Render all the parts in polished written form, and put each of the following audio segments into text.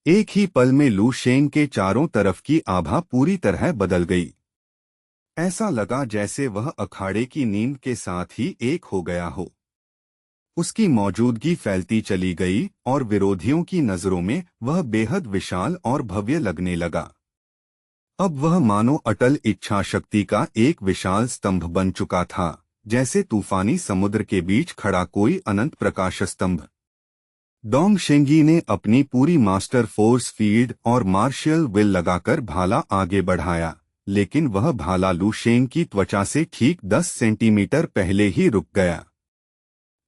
एक ही पल में लू शेंग के चारों तरफ की आभा पूरी तरह बदल गई। ऐसा लगा जैसे वह अखाड़े की नींद के साथ ही एक हो गया हो। उसकी मौजूदगी फैलती चली गई और विरोधियों की नजरों में वह बेहद विशाल और भव्य लगने लगा। अब वह मानो अटल इच्छा शक्ति का एक विशाल स्तंभ बन चुका था, जैसे तूफानी समुद्र के बीच खड़ा कोई अनंत प्रकाश स्तंभ। डोंग शेंगी ने अपनी पूरी मास्टर फोर्स फील्ड और मार्शियल विल लगाकर भाला आगे बढ़ाया, लेकिन वह भाला लू शेंग की त्वचा से ठीक 10 सेंटीमीटर पहले ही रुक गया।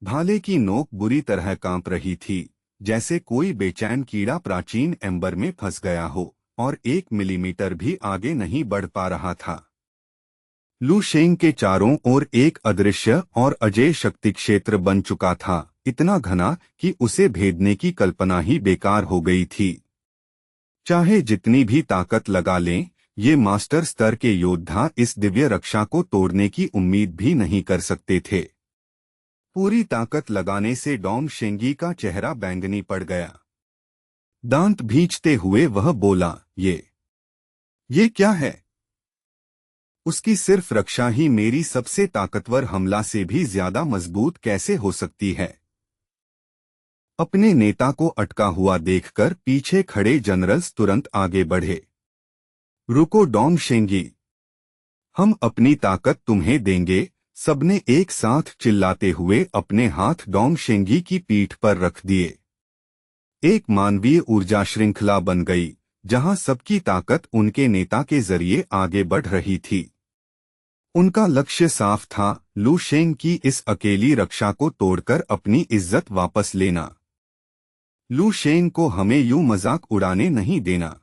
भाले की नोक बुरी तरह कांप रही थी, जैसे कोई बेचैन कीड़ा प्राचीन एम्बर में फंस गया हो और 1 मिलीमीटर भी आगे नहीं बढ़ पा रहा था। लू शेंग के चारों ओर एक अदृश्य और अजेय शक्ति क्षेत्र बन चुका था, इतना घना कि उसे भेदने की कल्पना ही बेकार हो गई थी। चाहे जितनी भी ताकत लगा लें, ये मास्टर स्तर के योद्धा इस दिव्य रक्षा को तोड़ने की उम्मीद भी नहीं कर सकते थे। पूरी ताकत लगाने से डोंग शेंगी का चेहरा बैंगनी पड़ गया। दांत भींचते हुए वह बोला, ये क्या है? उसकी सिर्फ रक्षा ही मेरी सबसे ताकतवर हमला से भी ज्यादा मजबूत कैसे हो सकती है? अपने नेता को अटका हुआ देखकर पीछे खड़े जनरल्स तुरंत आगे बढ़े। रुको डोंग शेंगी, हम अपनी ताकत तुम्हें देंगे, सबने एक साथ चिल्लाते हुए अपने हाथ डोंग शेंगी की पीठ पर रख दिए। एक मानवीय ऊर्जा श्रृंखला बन गई, जहां सबकी ताकत उनके नेता के जरिए आगे बढ़ रही थी। उनका लक्ष्य साफ था, लू शेंग की इस अकेली रक्षा को तोड़कर अपनी इज्जत वापस लेना। लू शेंग को हमें यूं मजाक उड़ाने नहीं देना।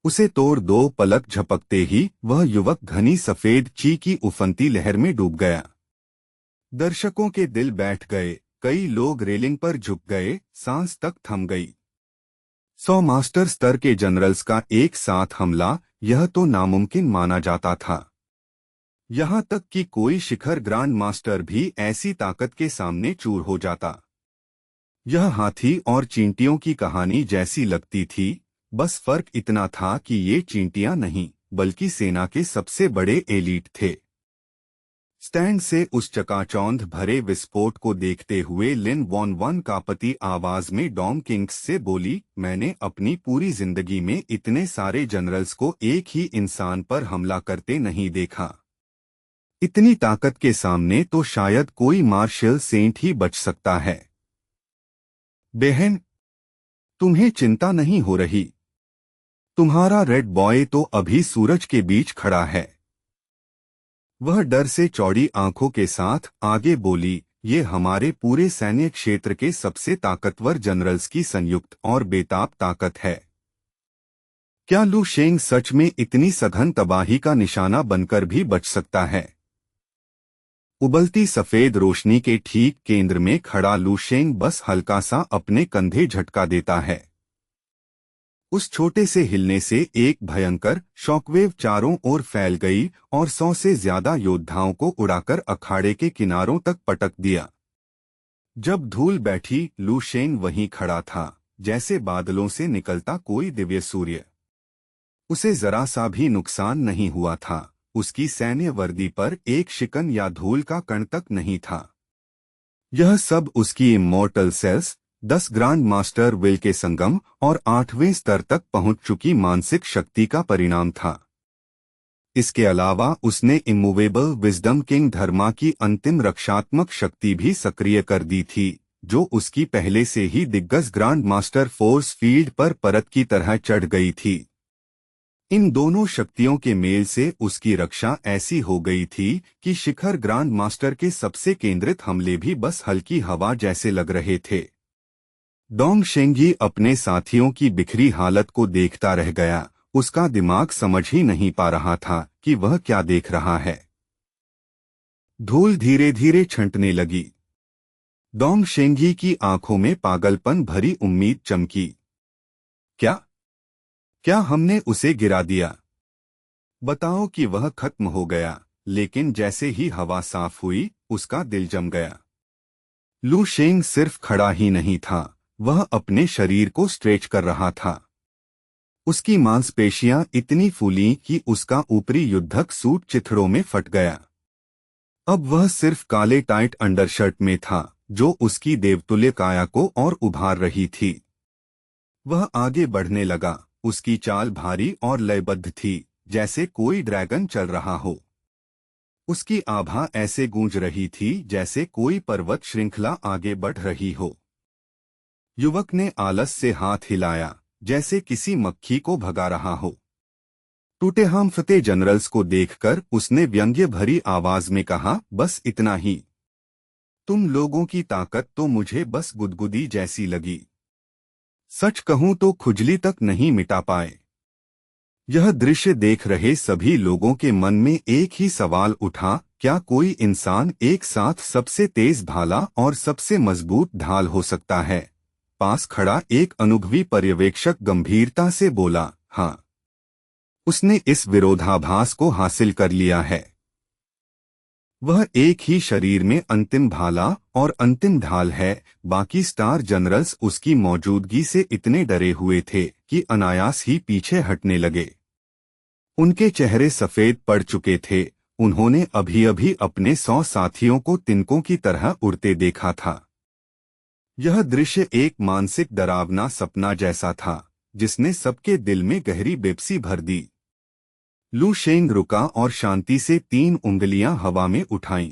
उसे तोड़ दो। पलक झपकते ही वह युवक घनी सफेद ची की उफनती लहर में डूब गया। दर्शकों के दिल बैठ गए, कई लोग रेलिंग पर झुक गए, सांस तक थम गई। 100 मास्टर स्तर के जनरल्स का एक साथ हमला, यह तो नामुमकिन माना जाता था। यहां तक कि कोई शिखर ग्रांड मास्टर भी ऐसी ताकत के सामने चूर हो जाता। यह हाथी और चींटियों की कहानी जैसी लगती थी, बस फर्क इतना था कि ये चींटियां नहीं, बल्कि सेना के सबसे बड़े एलीट थे। स्टैंड से उस चकाचौंध भरे विस्फोट को देखते हुए लिन वॉन वन कांपती आवाज में डोंग किंग्स से बोली, मैंने अपनी पूरी जिंदगी में इतने सारे जनरल्स को एक ही इंसान पर हमला करते नहीं देखा। इतनी ताकत के सामने तो शायद कोई मार्शल सेंट ही बच सकता है। बहन, तुम्हें चिंता नहीं हो रही? तुम्हारा रेड बॉय तो अभी सूरज के बीच खड़ा है। वह डर से चौड़ी आंखों के साथ आगे बोली, ये हमारे पूरे सैन्य क्षेत्र के सबसे ताकतवर जनरल्स की संयुक्त और बेताब ताकत है। क्या लू शेंग सच में इतनी सघन तबाही का निशाना बनकर भी बच सकता है? उबलती सफेद रोशनी के ठीक केंद्र में खड़ा लू शेंग बस हल्का सा अपने कंधे झटका देता है। उस छोटे से हिलने से एक भयंकर शॉकवेव चारों ओर फैल गई और 100 से ज्यादा योद्धाओं को उड़ाकर अखाड़े के किनारों तक पटक दिया। जब धूल बैठी, लू शेंग वहीं खड़ा था, जैसे बादलों से निकलता कोई दिव्य सूर्य। उसे जरा सा भी नुकसान नहीं हुआ था। उसकी सैन्य वर्दी पर एक शिकन या धूल का कण तक नहीं था। यह सब उसकी इमॉर्टल सेल्स, 10 ग्रांड मास्टर विल के संगम और 8वें स्तर तक पहुंच चुकी मानसिक शक्ति का परिणाम था। इसके अलावा उसने इमूवेबल विजडम किंग धर्मा की अंतिम रक्षात्मक शक्ति भी सक्रिय कर दी थी, जो उसकी पहले से ही दिग्गज ग्रांड मास्टर फोर्स फील्ड पर परत की तरह चढ़ गई थी। इन दोनों शक्तियों के मेल से उसकी रक्षा ऐसी हो गई थी कि शिखर ग्रांड मास्टर के सबसे केंद्रित हमले भी बस हल्की हवा जैसे लग रहे थे। डोंग शेंगी अपने साथियों की बिखरी हालत को देखता रह गया। उसका दिमाग समझ ही नहीं पा रहा था कि वह क्या देख रहा है। धूल धीरे धीरे छंटने लगी। डोंग शेंगी की आंखों में पागलपन भरी उम्मीद चमकी। क्या हमने उसे गिरा दिया? बताओ कि वह खत्म हो गया। लेकिन जैसे ही हवा साफ हुई, उसका दिल जम गया। लू शेंग सिर्फ खड़ा ही नहीं था, वह अपने शरीर को स्ट्रेच कर रहा था। उसकी मांसपेशियां इतनी फूली कि उसका ऊपरी युद्धक सूट चिथड़ों में फट गया। अब वह सिर्फ काले टाइट अंडरशर्ट में था, जो उसकी देवतुल्य काया को और उभार रही थी। वह आगे बढ़ने लगा। उसकी चाल भारी और लयबद्ध थी, जैसे कोई ड्रैगन चल रहा हो। उसकी आभा ऐसे गूंज रही थी जैसे कोई पर्वत श्रृंखला आगे बढ़ रही हो। युवक ने आलस से हाथ हिलाया, जैसे किसी मक्खी को भगा रहा हो। टूटेहाम जनरल्स को देखकर उसने व्यंग्य भरी आवाज में कहा, बस इतना ही। तुम लोगों की ताकत तो मुझे बस गुदगुदी जैसी लगी। सच कहूं तो खुजली तक नहीं मिटा पाए। यह दृश्य देख रहे सभी लोगों के मन में एक ही सवाल उठा, क्या कोई इंसान एक साथ सबसे तेज भाला और सबसे मजबूत ढाल हो सकता है? पास खड़ा एक अनुभवी पर्यवेक्षक गंभीरता से बोला, हाँ, उसने इस विरोधाभास को हासिल कर लिया है। वह एक ही शरीर में अंतिम भाला और अंतिम ढाल है। बाकी स्टार जनरल्स उसकी मौजूदगी से इतने डरे हुए थे कि अनायास ही पीछे हटने लगे। उनके चेहरे सफेद पड़ चुके थे। उन्होंने अभी अभी अपने 100 साथियों को तिनकों की तरह उड़ते देखा था। यह दृश्य एक मानसिक डरावना सपना जैसा था, जिसने सबके दिल में गहरी बेबसी भर दी। लू शेंग रुका और शांति से 3 उंगलियां हवा में उठाईं।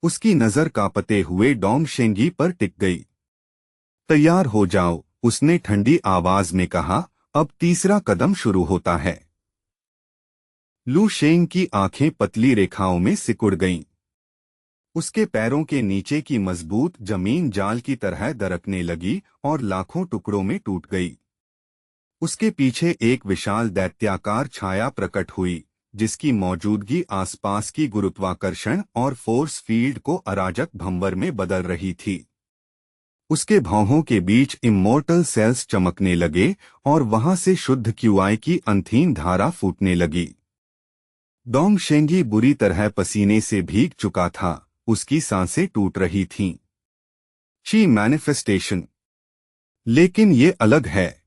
उसकी नजर कांपते हुए डोंग शेंगी पर टिक गई। तैयार हो जाओ, उसने ठंडी आवाज में कहा, अब तीसरा कदम शुरू होता है। लू शेंग की आंखें पतली रेखाओं में सिकुड़ गईं। उसके पैरों के नीचे की मजबूत जमीन जाल की तरह दरकने लगी और लाखों टुकड़ों में टूट गई। उसके पीछे एक विशाल दैत्याकार छाया प्रकट हुई, जिसकी मौजूदगी आसपास की गुरुत्वाकर्षण और फोर्स फील्ड को अराजक भंवर में बदल रही थी। उसके भौहों के बीच इमोर्टल सेल्स चमकने लगे और वहां से शुद्ध क्यूआई की अंधीन धारा फूटने लगी। डोंग शेंगी बुरी तरह पसीने से भीग चुका था। उसकी सांसें टूट रही थीं। ची मैनिफेस्टेशन। लेकिन ये अलग है।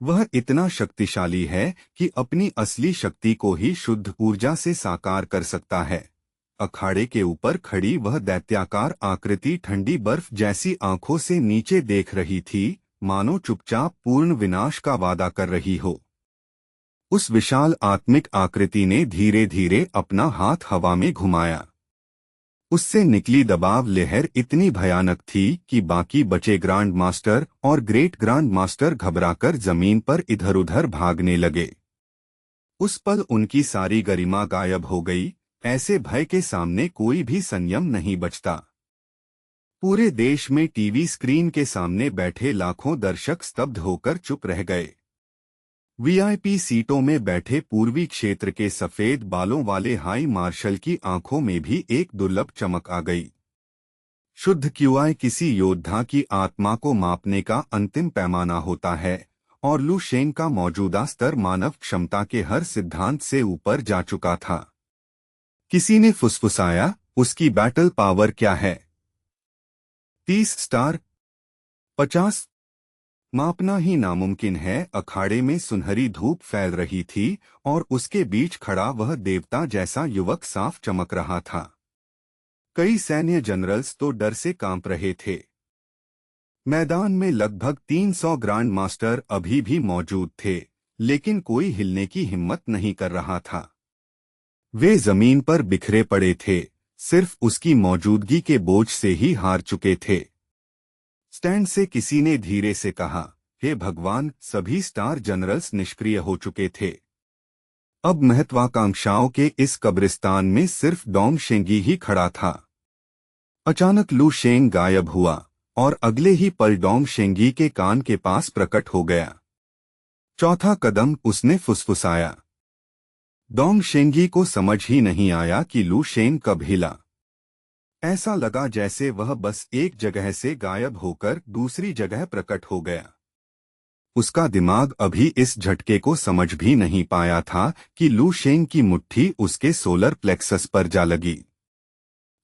वह इतना शक्तिशाली है कि अपनी असली शक्ति को ही शुद्ध ऊर्जा से साकार कर सकता है। अखाड़े के ऊपर खड़ी वह दैत्याकार आकृति ठंडी बर्फ जैसी आंखों से नीचे देख रही थी, मानो चुपचाप पूर्ण विनाश का वादा कर रही हो। उस विशाल आत्मिक आकृति ने धीरे धीरे अपना हाथ हवा में घुमाया। उससे निकली दबाव लहर इतनी भयानक थी कि बाकी बचे ग्रांड मास्टर और ग्रेट ग्रांड मास्टर घबराकर जमीन पर इधर उधर भागने लगे। उस पल उनकी सारी गरिमा गायब हो गई। ऐसे भय के सामने कोई भी संयम नहीं बचता। पूरे देश में टीवी स्क्रीन के सामने बैठे लाखों दर्शक स्तब्ध होकर चुप रह गए। वीआईपी सीटों में बैठे पूर्वी क्षेत्र के सफेद बालों वाले हाई मार्शल की आंखों में भी एक दुर्लभ चमक आ गई। शुद्ध क्यूआई किसी योद्धा की आत्मा को मापने का अंतिम पैमाना होता है, और लू शेंग का मौजूदा स्तर मानव क्षमता के हर सिद्धांत से ऊपर जा चुका था। किसी ने फुसफुसाया, उसकी बैटल पावर क्या है? 30 स्टार, 50? मापना ही नामुमकिन है। अखाड़े में सुनहरी धूप फैल रही थी और उसके बीच खड़ा वह देवता जैसा युवक साफ चमक रहा था। कई सैन्य जनरल्स तो डर से कांप रहे थे। मैदान में लगभग 300 ग्रांड मास्टर अभी भी मौजूद थे, लेकिन कोई हिलने की हिम्मत नहीं कर रहा था। वे जमीन पर बिखरे पड़े थे, सिर्फ उसकी मौजूदगी के बोझ से ही हार चुके थे। स्टैंड से किसी ने धीरे से कहा, हे भगवान, सभी स्टार जनरल्स निष्क्रिय हो चुके थे। अब महत्वाकांक्षाओं के इस कब्रिस्तान में सिर्फ डोंग शेंगी ही खड़ा था। अचानक लू शेंग गायब हुआ और अगले ही पल डोंग शेंगी के कान के पास प्रकट हो गया। चौथा कदम, उसने फुसफुसाया। डोंग शेंगी को समझ ही नहीं आया कि लू शेंग कब हिला। ऐसा लगा जैसे वह बस एक जगह से गायब होकर दूसरी जगह प्रकट हो गया। उसका दिमाग अभी इस झटके को समझ भी नहीं पाया था कि लू शेंग की मुट्ठी उसके सोलर प्लेक्सस पर जा लगी।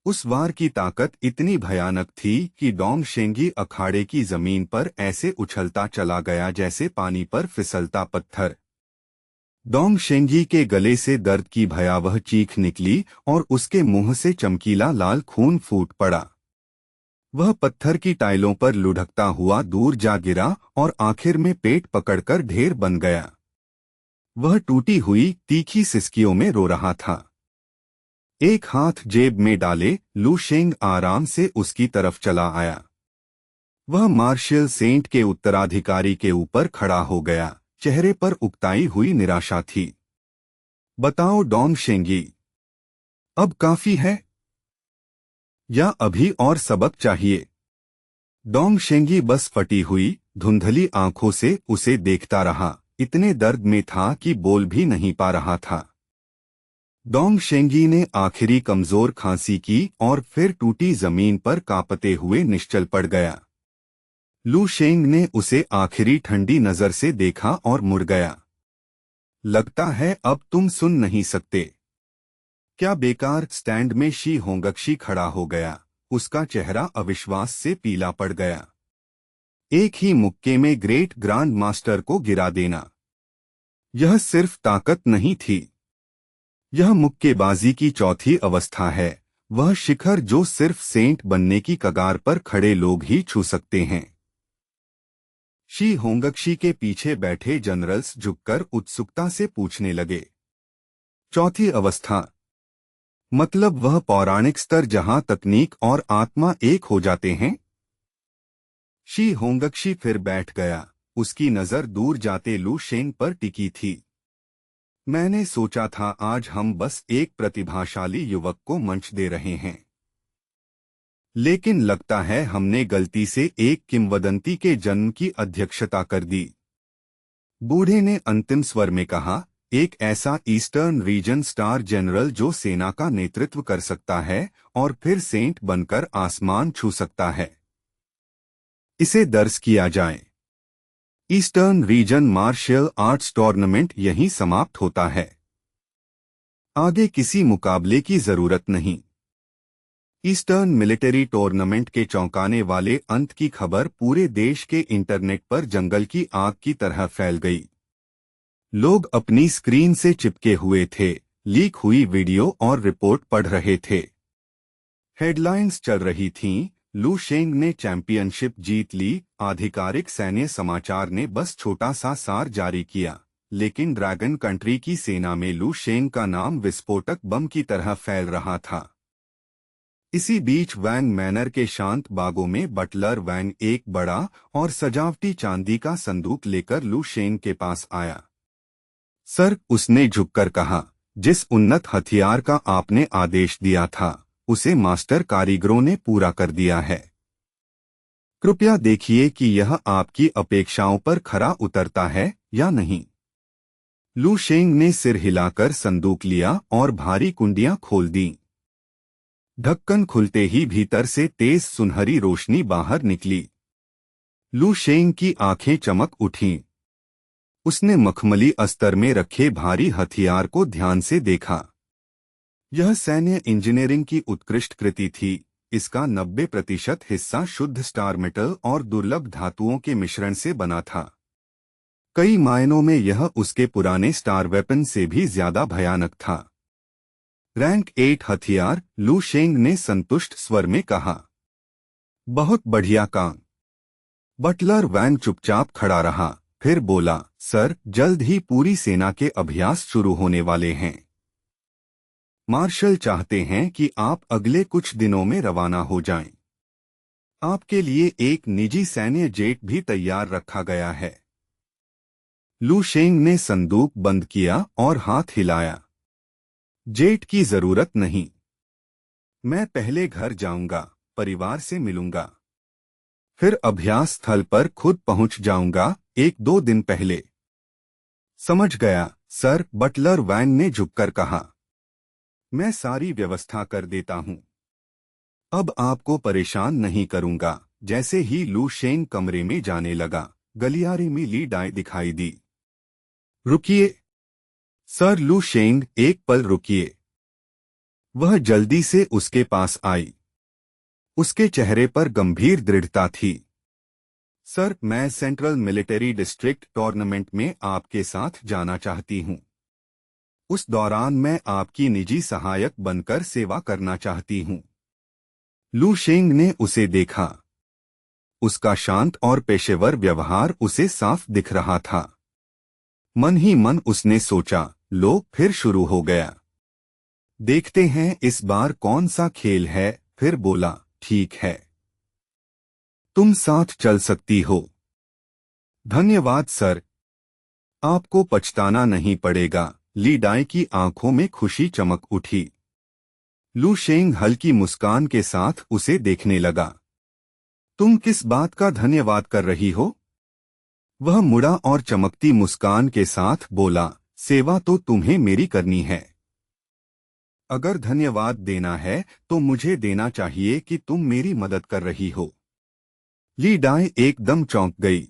उस वार की ताकत इतनी भयानक थी कि डोंग शेंगी अखाड़े की जमीन पर ऐसे उछलता चला गया जैसे पानी पर फिसलता पत्थर। डोंग शेंगी के गले से दर्द की भयावह चीख निकली और उसके मुंह से चमकीला लाल खून फूट पड़ा। वह पत्थर की टाइलों पर लुढ़कता हुआ दूर जा गिरा और आखिर में पेट पकड़कर ढेर बन गया। वह टूटी हुई तीखी सिसकियों में रो रहा था। एक हाथ जेब में डाले लू शेंग आराम से उसकी तरफ चला आया। वह मार्शल सेंट के उत्तराधिकारी के ऊपर खड़ा हो गया। चेहरे पर उकताई हुई निराशा थी। बताओ डोंग शेंगी, अब काफी है या अभी और सबक चाहिए? डोंग शेंगी बस फटी हुई धुंधली आंखों से उसे देखता रहा। इतने दर्द में था कि बोल भी नहीं पा रहा था। डोंग शेंगी ने आखिरी कमजोर खांसी की और फिर टूटी जमीन पर कांपते हुए निश्चल पड़ गया। लू शेंग ने उसे आखिरी ठंडी नजर से देखा और मुड़ गया। लगता है अब तुम सुन नहीं सकते क्या? बेकार स्टैंड में शी होंगक्षी खड़ा हो गया। उसका चेहरा अविश्वास से पीला पड़ गया। एक ही मुक्के में ग्रेट ग्रांड मास्टर को गिरा देना, यह सिर्फ ताकत नहीं थी, यह मुक्केबाजी की चौथी अवस्था है। वह शिखर जो सिर्फ सेंट बनने की कगार पर खड़े लोग ही छू सकते हैं। शी होंगक्षी के पीछे बैठे जनरल्स झुककर उत्सुकता से पूछने लगे, चौथी अवस्था मतलब वह पौराणिक स्तर जहां तकनीक और आत्मा एक हो जाते हैं? शी होंगक्षी फिर बैठ गया। उसकी नजर दूर जाते लू शेंग पर टिकी थी। मैंने सोचा था आज हम बस एक प्रतिभाशाली युवक को मंच दे रहे हैं, लेकिन लगता है हमने गलती से एक किंवदंती के जन्म की अध्यक्षता कर दी। बूढ़े ने अंतिम स्वर में कहा, एक ऐसा ईस्टर्न रीजन स्टार जनरल जो सेना का नेतृत्व कर सकता है और फिर सेंट बनकर आसमान छू सकता है। इसे दर्ज किया जाए। Eastern region martial arts tournament यहीं समाप्त होता है। आगे किसी मुकाबले की जरूरत नहीं। ईस्टर्न मिलिट्री टूर्नामेंट के चौंकाने वाले अंत की खबर पूरे देश के इंटरनेट पर जंगल की आग की तरह फैल गई। लोग अपनी स्क्रीन से चिपके हुए थे, लीक हुई वीडियो और रिपोर्ट पढ़ रहे थे। हेडलाइंस चल रही थीं, लू शेंग ने चैंपियनशिप जीत ली। आधिकारिक सैन्य समाचार ने बस छोटा सा सार जारी किया, लेकिन ड्रैगन कंट्री की सेना में लू शेंग का नाम विस्फोटक बम की तरह फैल रहा था। इसी बीच वैंग मैनर के शांत बागों में बटलर वैंग एक बड़ा और सजावटी चांदी का संदूक लेकर लू शेंग के पास आया। सर, उसने झुककर कहा, जिस उन्नत हथियार का आपने आदेश दिया था उसे मास्टर कारीगरों ने पूरा कर दिया है। कृपया देखिए कि यह आपकी अपेक्षाओं पर खरा उतरता है या नहीं। लू शेंग ने सिर हिलाकर संदूक लिया और भारी कुंडियां खोल दी। ढक्कन खुलते ही भीतर से तेज सुनहरी रोशनी बाहर निकली। लू शेंग की आंखें चमक उठीं। उसने मखमली अस्तर में रखे भारी हथियार को ध्यान से देखा। यह सैन्य इंजीनियरिंग की उत्कृष्ट कृति थी। इसका 90% हिस्सा शुद्ध स्टार मेटल और दुर्लभ धातुओं के मिश्रण से बना था। कई मायनों में यह उसके पुराने स्टार वेपन से भी ज्यादा भयानक था। रैंक 8 हथियार, लू शेंग ने संतुष्ट स्वर में कहा। बहुत बढ़िया काम। बटलर वैंग चुपचाप खड़ा रहा, फिर बोला, सर, जल्द ही पूरी सेना के अभ्यास शुरू होने वाले हैं। मार्शल चाहते हैं कि आप अगले कुछ दिनों में रवाना हो जाएं। आपके लिए एक निजी सैन्य जेट भी तैयार रखा गया है। लू शेंग ने संदूक बंद किया और हाथ हिलाया। जेट की जरूरत नहीं। मैं पहले घर जाऊंगा, परिवार से मिलूंगा, फिर अभ्यास स्थल पर खुद पहुंच जाऊंगा 1-2 दिन पहले। समझ गया, सर, बटलर वैंग ने झुककर कहा। मैं सारी व्यवस्था कर देता हूं। अब आपको परेशान नहीं करूंगा। जैसे ही लू शेंग कमरे में जाने लगा, गलियारे में ली डाई दिखाई दी। रुकिए, सर। लू शेंग, एक पल रुकिए। वह जल्दी से उसके पास आई। उसके चेहरे पर गंभीर दृढ़ता थी। सर, मैं सेंट्रल मिलिट्री डिस्ट्रिक्ट टूर्नामेंट में आपके साथ जाना चाहती हूँ। उस दौरान मैं आपकी निजी सहायक बनकर सेवा करना चाहती हूँ। लू शेंग ने उसे देखा। उसका शांत और पेशेवर व्यवहार उसे साफ दिख रहा था। मन ही मन उसने सोचा, लो फिर शुरू हो गया। देखते हैं इस बार कौन सा खेल है। फिर बोला, ठीक है, तुम साथ चल सकती हो। धन्यवाद सर, आपको पछताना नहीं पड़ेगा। ली डाई की आंखों में खुशी चमक उठी। लू शेंग हल्की मुस्कान के साथ उसे देखने लगा। तुम किस बात का धन्यवाद कर रही हो? वह मुड़ा और चमकती मुस्कान के साथ बोला, सेवा तो तुम्हें मेरी करनी है। अगर धन्यवाद देना है तो मुझे देना चाहिए कि तुम मेरी मदद कर रही हो। ली डाई एकदम चौंक गई।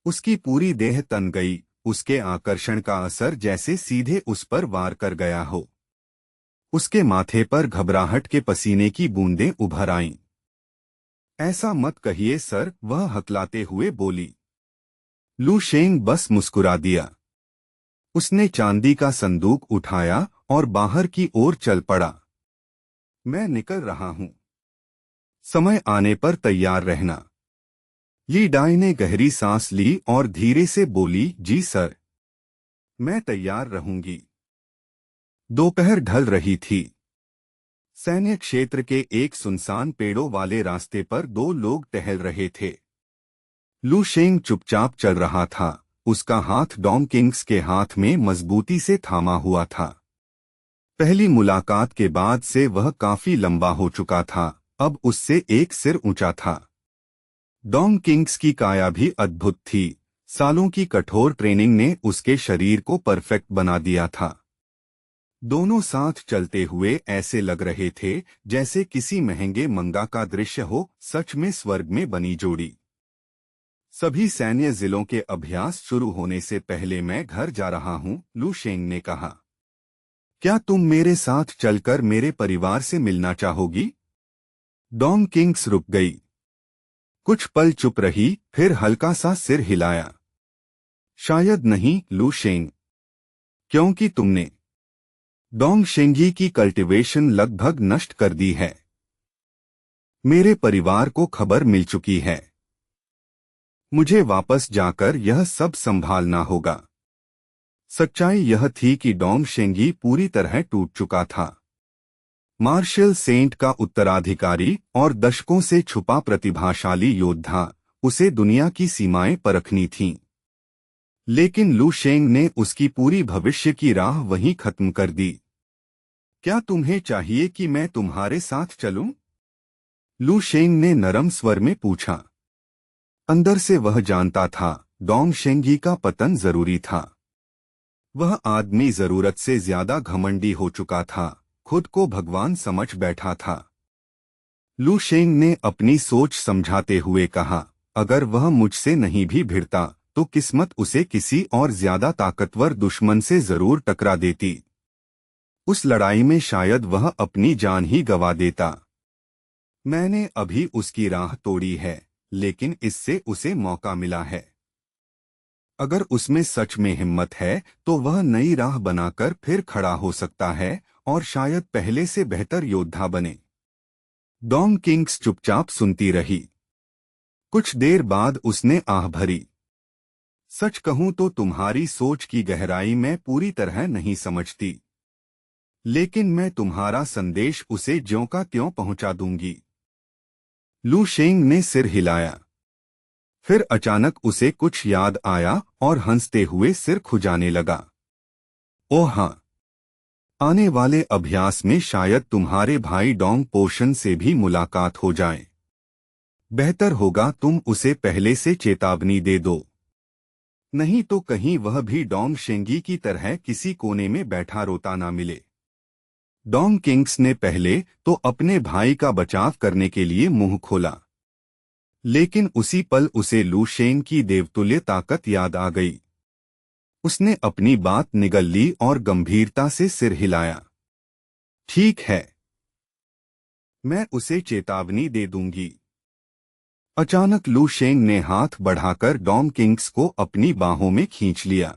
उसकी पूरी देह तन गई। उसके आकर्षण का असर जैसे सीधे उस पर वार कर गया हो। उसके माथे पर घबराहट के पसीने की बूंदें उभर आईं। ऐसा मत कहिए सर, वह हकलाते हुए बोली। लू शेंग बस मुस्कुरा दिया। उसने चांदी का संदूक उठाया और बाहर की ओर चल पड़ा। मैं निकल रहा हूं, समय आने पर तैयार रहना। ली डाई ने गहरी सांस ली और धीरे से बोली, जी सर, मैं तैयार रहूंगी। दोपहर ढल रही थी। सैन्य क्षेत्र के एक सुनसान पेड़ों वाले रास्ते पर दो लोग टहल रहे थे। लू शेंग चुपचाप चल रहा था। उसका हाथ डॉम किंग्स के हाथ में मजबूती से थामा हुआ था। पहली मुलाकात के बाद से वह काफी लंबा हो चुका था। अब उससे एक सिर ऊंचा था। डॉम किंग्स की काया भी अद्भुत थी। सालों की कठोर ट्रेनिंग ने उसके शरीर को परफेक्ट बना दिया था। दोनों साथ चलते हुए ऐसे लग रहे थे जैसे किसी महंगे मंगा का दृश्य हो। सच में स्वर्ग में बनी जोड़ी। सभी सैन्य जिलों के अभ्यास शुरू होने से पहले मैं घर जा रहा हूं, लू शेंग ने कहा। क्या तुम मेरे साथ चलकर मेरे परिवार से मिलना चाहोगी? डॉम किंग्स रुक गई। कुछ पल चुप रही, फिर हल्का सा सिर हिलाया। शायद नहीं, लू शेंग। क्योंकि तुमने डोंग शेंगी की कल्टीवेशन लगभग नष्ट कर दी है। मेरे परिवार को खबर मिल चुकी है। मुझे वापस जाकर यह सब संभालना होगा। सच्चाई यह थी कि डोंग शेंगी पूरी तरह टूट चुका था। मार्शल सेंट का उत्तराधिकारी और दशकों से छुपा प्रतिभाशाली योद्धा, उसे दुनिया की सीमाएं परखनी थीं। लेकिन लू शेंग ने उसकी पूरी भविष्य की राह वहीं खत्म कर दी। क्या तुम्हें चाहिए कि मैं तुम्हारे साथ चलूं? लू शेंग ने नरम स्वर में पूछा। अंदर से वह जानता था, डोंग शेंगी का पतन जरूरी था। वह आदमी जरूरत से ज्यादा घमंडी हो चुका था, खुद को भगवान समझ बैठा था। लू शेंग ने अपनी सोच समझाते हुए कहा, अगर वह मुझसे नहीं भी भिड़ता तो किस्मत उसे किसी और ज्यादा ताकतवर दुश्मन से जरूर टकरा देती। उस लड़ाई में शायद वह अपनी जान ही गंवा देता। मैंने अभी उसकी राह तोड़ी है, लेकिन इससे उसे मौका मिला है। अगर उसमें सच में हिम्मत है तो वह नई राह बनाकर फिर खड़ा हो सकता है और शायद पहले से बेहतर योद्धा बने। डोंग किंग्स चुपचाप सुनती रही। कुछ देर बाद उसने आह भरी। सच कहूं तो तुम्हारी सोच की गहराई मैं पूरी तरह नहीं समझती, लेकिन मैं तुम्हारा संदेश उसे ज्यों का त्यों पहुंचा दूंगी। लू शेंग ने सिर हिलाया। फिर अचानक उसे कुछ याद आया और हंसते हुए सिर खुजाने लगा। ओह हाँ, आने वाले अभ्यास में शायद तुम्हारे भाई डोंग पोशन से भी मुलाकात हो जाए। बेहतर होगा तुम उसे पहले से चेतावनी दे दो, नहीं तो कहीं वह भी डोंग शेंगी की तरह किसी कोने में बैठा रोता ना मिले। डोंग किंग्स ने पहले तो अपने भाई का बचाव करने के लिए मुंह खोला, लेकिन उसी पल उसे लू शेंग की देवतुल्य ताकत याद आ गई। उसने अपनी बात निगल ली और गंभीरता से सिर हिलाया। ठीक है, मैं उसे चेतावनी दे दूंगी। अचानक लू शेंग ने हाथ बढ़ाकर डॉम किंग्स को अपनी बाहों में खींच लिया।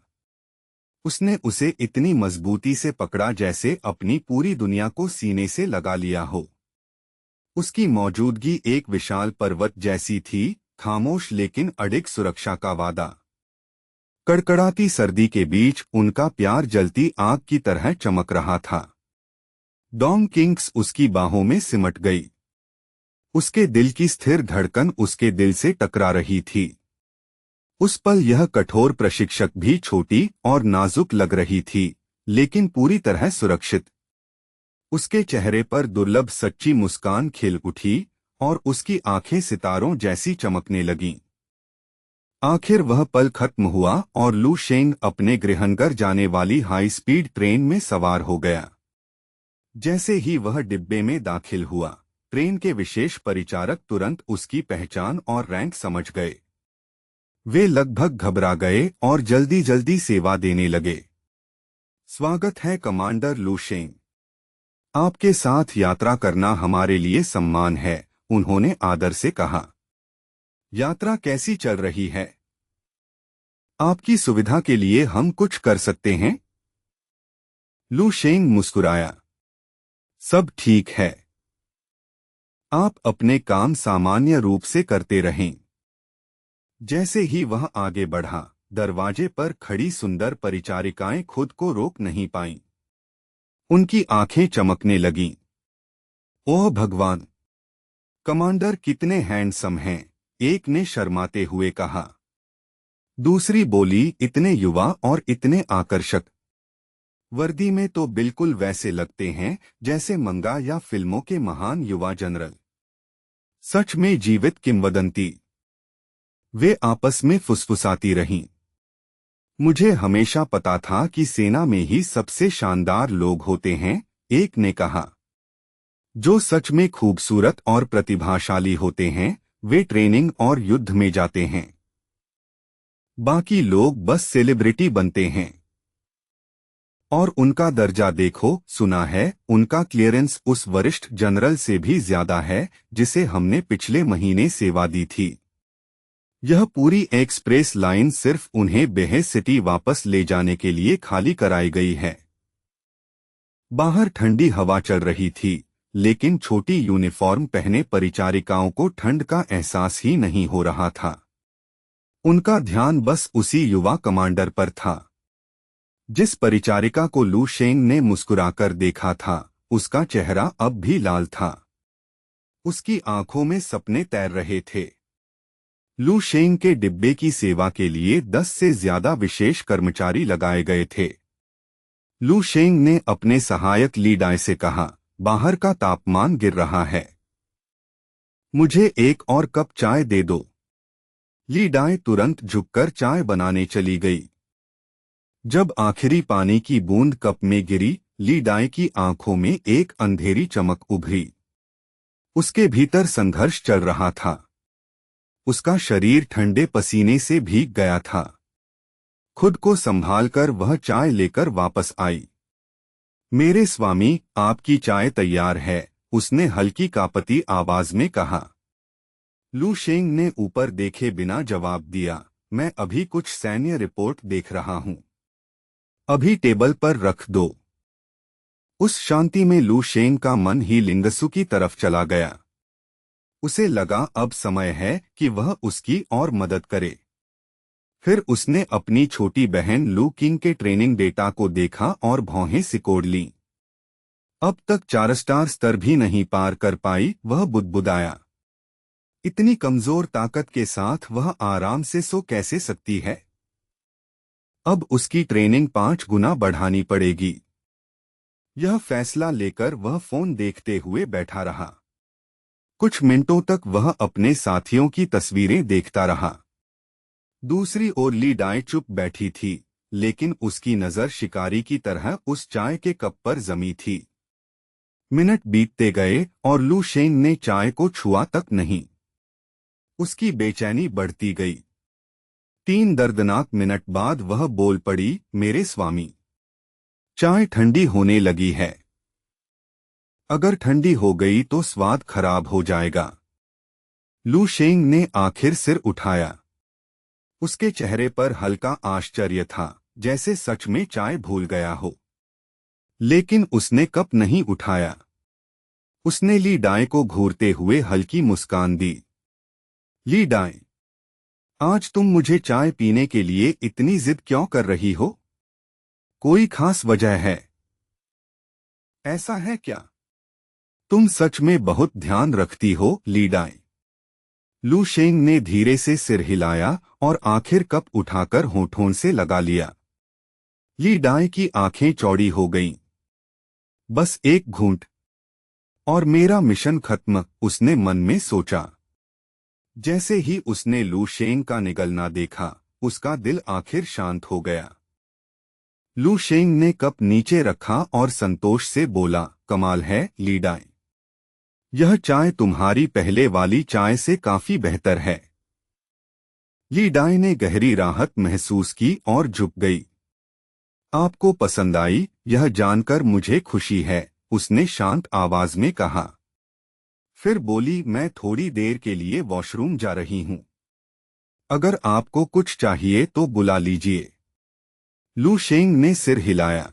उसने उसे इतनी मजबूती से पकड़ा जैसे अपनी पूरी दुनिया को सीने से लगा लिया हो। उसकी मौजूदगी एक विशाल पर्वत जैसी थी, खामोश लेकिन अडिग सुरक्षा का वादा। कड़कड़ाती सर्दी के बीच उनका प्यार जलती आग की तरह चमक रहा था। डॉम किंग्स उसकी बाहों में सिमट गई। उसके दिल की स्थिर धड़कन उसके दिल से टकरा रही थी। उस पल यह कठोर प्रशिक्षक भी छोटी और नाजुक लग रही थी, लेकिन पूरी तरह सुरक्षित। उसके चेहरे पर दुर्लभ सच्ची मुस्कान खिल उठी और उसकी आंखें सितारों जैसी चमकने लगीं। आखिर वह पल खत्म हुआ और लू शेंग अपने गृहनगर जाने वाली हाई स्पीड ट्रेन में सवार हो गया। जैसे ही वह डिब्बे में दाखिल हुआ, ट्रेन के विशेष परिचारक तुरंत उसकी पहचान और रैंक समझ गए। वे लगभग घबरा गए और जल्दी जल्दी सेवा देने लगे। स्वागत है कमांडर लू शेंग, आपके साथ यात्रा करना हमारे लिए सम्मान है, उन्होंने आदर से कहा। यात्रा कैसी चल रही है? आपकी सुविधा के लिए हम कुछ कर सकते हैं? लू शेंग मुस्कुराया। सब ठीक है, आप अपने काम सामान्य रूप से करते रहें। जैसे ही वह आगे बढ़ा, दरवाजे पर खड़ी सुंदर परिचारिकाएं खुद को रोक नहीं पाईं। उनकी आंखें चमकने लगीं। ओह भगवान, कमांडर कितने हैंडसम हैं, एक ने शर्माते हुए कहा। दूसरी बोली, इतने युवा और इतने आकर्षक। वर्दी में तो बिल्कुल वैसे लगते हैं जैसे मंगा या फिल्मों के महान युवा जनरल। सच में जीवित किंवदंती, वे आपस में फुसफुसाती रहीं। मुझे हमेशा पता था कि सेना में ही सबसे शानदार लोग होते हैं, एक ने कहा। जो सच में खूबसूरत और प्रतिभाशाली होते हैं, वे ट्रेनिंग और युद्ध में जाते हैं। बाकी लोग बस सेलिब्रिटी बनते हैं। और उनका दर्जा देखो, सुना है उनका क्लियरेंस उस वरिष्ठ जनरल से भी ज्यादा है जिसे हमने पिछले महीने सेवा दी थी। यह पूरी एक्सप्रेस लाइन सिर्फ उन्हें बेहे सिटी वापस ले जाने के लिए खाली कराई गई है। बाहर ठंडी हवा चल रही थी, लेकिन छोटी यूनिफॉर्म पहने परिचारिकाओं को ठंड का एहसास ही नहीं हो रहा था। उनका ध्यान बस उसी युवा कमांडर पर था। जिस परिचारिका को लू शेंग ने मुस्कुराकर देखा था, उसका चेहरा अब भी लाल था। उसकी आंखों में सपने तैर रहे थे। लू शेंग के डिब्बे की सेवा के लिए 10 से ज्यादा विशेष कर्मचारी लगाए गए थे। लू शेंग ने अपने सहायक ली डाई से कहा, बाहर का तापमान गिर रहा है, मुझे एक और कप चाय दे दो। ली डाई तुरंत झुककर चाय बनाने चली गई। जब आखिरी पानी की बूंद कप में गिरी, ली डाई की आंखों में एक अंधेरी चमक उभरी। उसके भीतर संघर्ष चल रहा था। उसका शरीर ठंडे पसीने से भीग गया था। खुद को संभालकर वह चाय लेकर वापस आई। मेरे स्वामी, आपकी चाय तैयार है, उसने हल्की कांपती आवाज में कहा। लू शेंग ने ऊपर देखे बिना जवाब दिया, मैं अभी कुछ सैन्य रिपोर्ट देख रहा हूं। अभी टेबल पर रख दो। उस शांति में लू शेंग का मन ही लिंगसू की तरफ चला गया। उसे लगा अब समय है कि वह उसकी और मदद करे। फिर उसने अपनी छोटी बहन लू किंग के ट्रेनिंग डेटा को देखा और भौहें सिकोड़ लीं। अब तक 4 स्टार स्तर भी नहीं पार कर पाई, वह बुदबुदाया। इतनी कमजोर ताकत के साथ वह आराम से सो कैसे सकती है? अब उसकी ट्रेनिंग 5 गुना बढ़ानी पड़ेगी। यह फैसला लेकर वह फोन देखते हुए बैठा रहा। कुछ मिनटों तक वह अपने साथियों की तस्वीरें देखता रहा। दूसरी ओर ली डाई चुप बैठी थी, लेकिन उसकी नजर शिकारी की तरह उस चाय के कप पर जमी थी। मिनट बीतते गए और लू शेंग ने चाय को छुआ तक नहीं। उसकी बेचैनी बढ़ती गई। 3 दर्दनाक मिनट बाद वह बोल पड़ी, मेरे स्वामी, चाय ठंडी होने लगी है। अगर ठंडी हो गई तो स्वाद खराब हो जाएगा। लू शेंग ने आखिर सिर उठाया। उसके चेहरे पर हल्का आश्चर्य था, जैसे सच में चाय भूल गया हो। लेकिन उसने कप नहीं उठाया। उसने ली डाई को घूरते हुए हल्की मुस्कान दी। ली डाई, आज तुम मुझे चाय पीने के लिए इतनी जिद क्यों कर रही हो? कोई खास वजह है? ऐसा है क्या? तुम सच में बहुत ध्यान रखती हो, ली डाई। लू शेंग ने धीरे से सिर हिलाया और आखिर कप उठाकर होठों से लगा लिया। ली डाई की आंखें चौड़ी हो गईं। बस एक घूंट और मेरा मिशन खत्म, उसने मन में सोचा। जैसे ही उसने लू शेंग का निगलना देखा, उसका दिल आखिर शांत हो गया। लू शेंग ने कप नीचे रखा और संतोष से बोला, कमाल है, ली डाई। यह चाय तुम्हारी पहले वाली चाय से काफी बेहतर है। ली डाई ने गहरी राहत महसूस की और झुक गई। आपको पसंद आई, यह जानकर मुझे खुशी है, उसने शांत आवाज में कहा। फिर बोली, मैं थोड़ी देर के लिए वॉशरूम जा रही हूं। अगर आपको कुछ चाहिए तो बुला लीजिए। लू शेंग ने सिर हिलाया।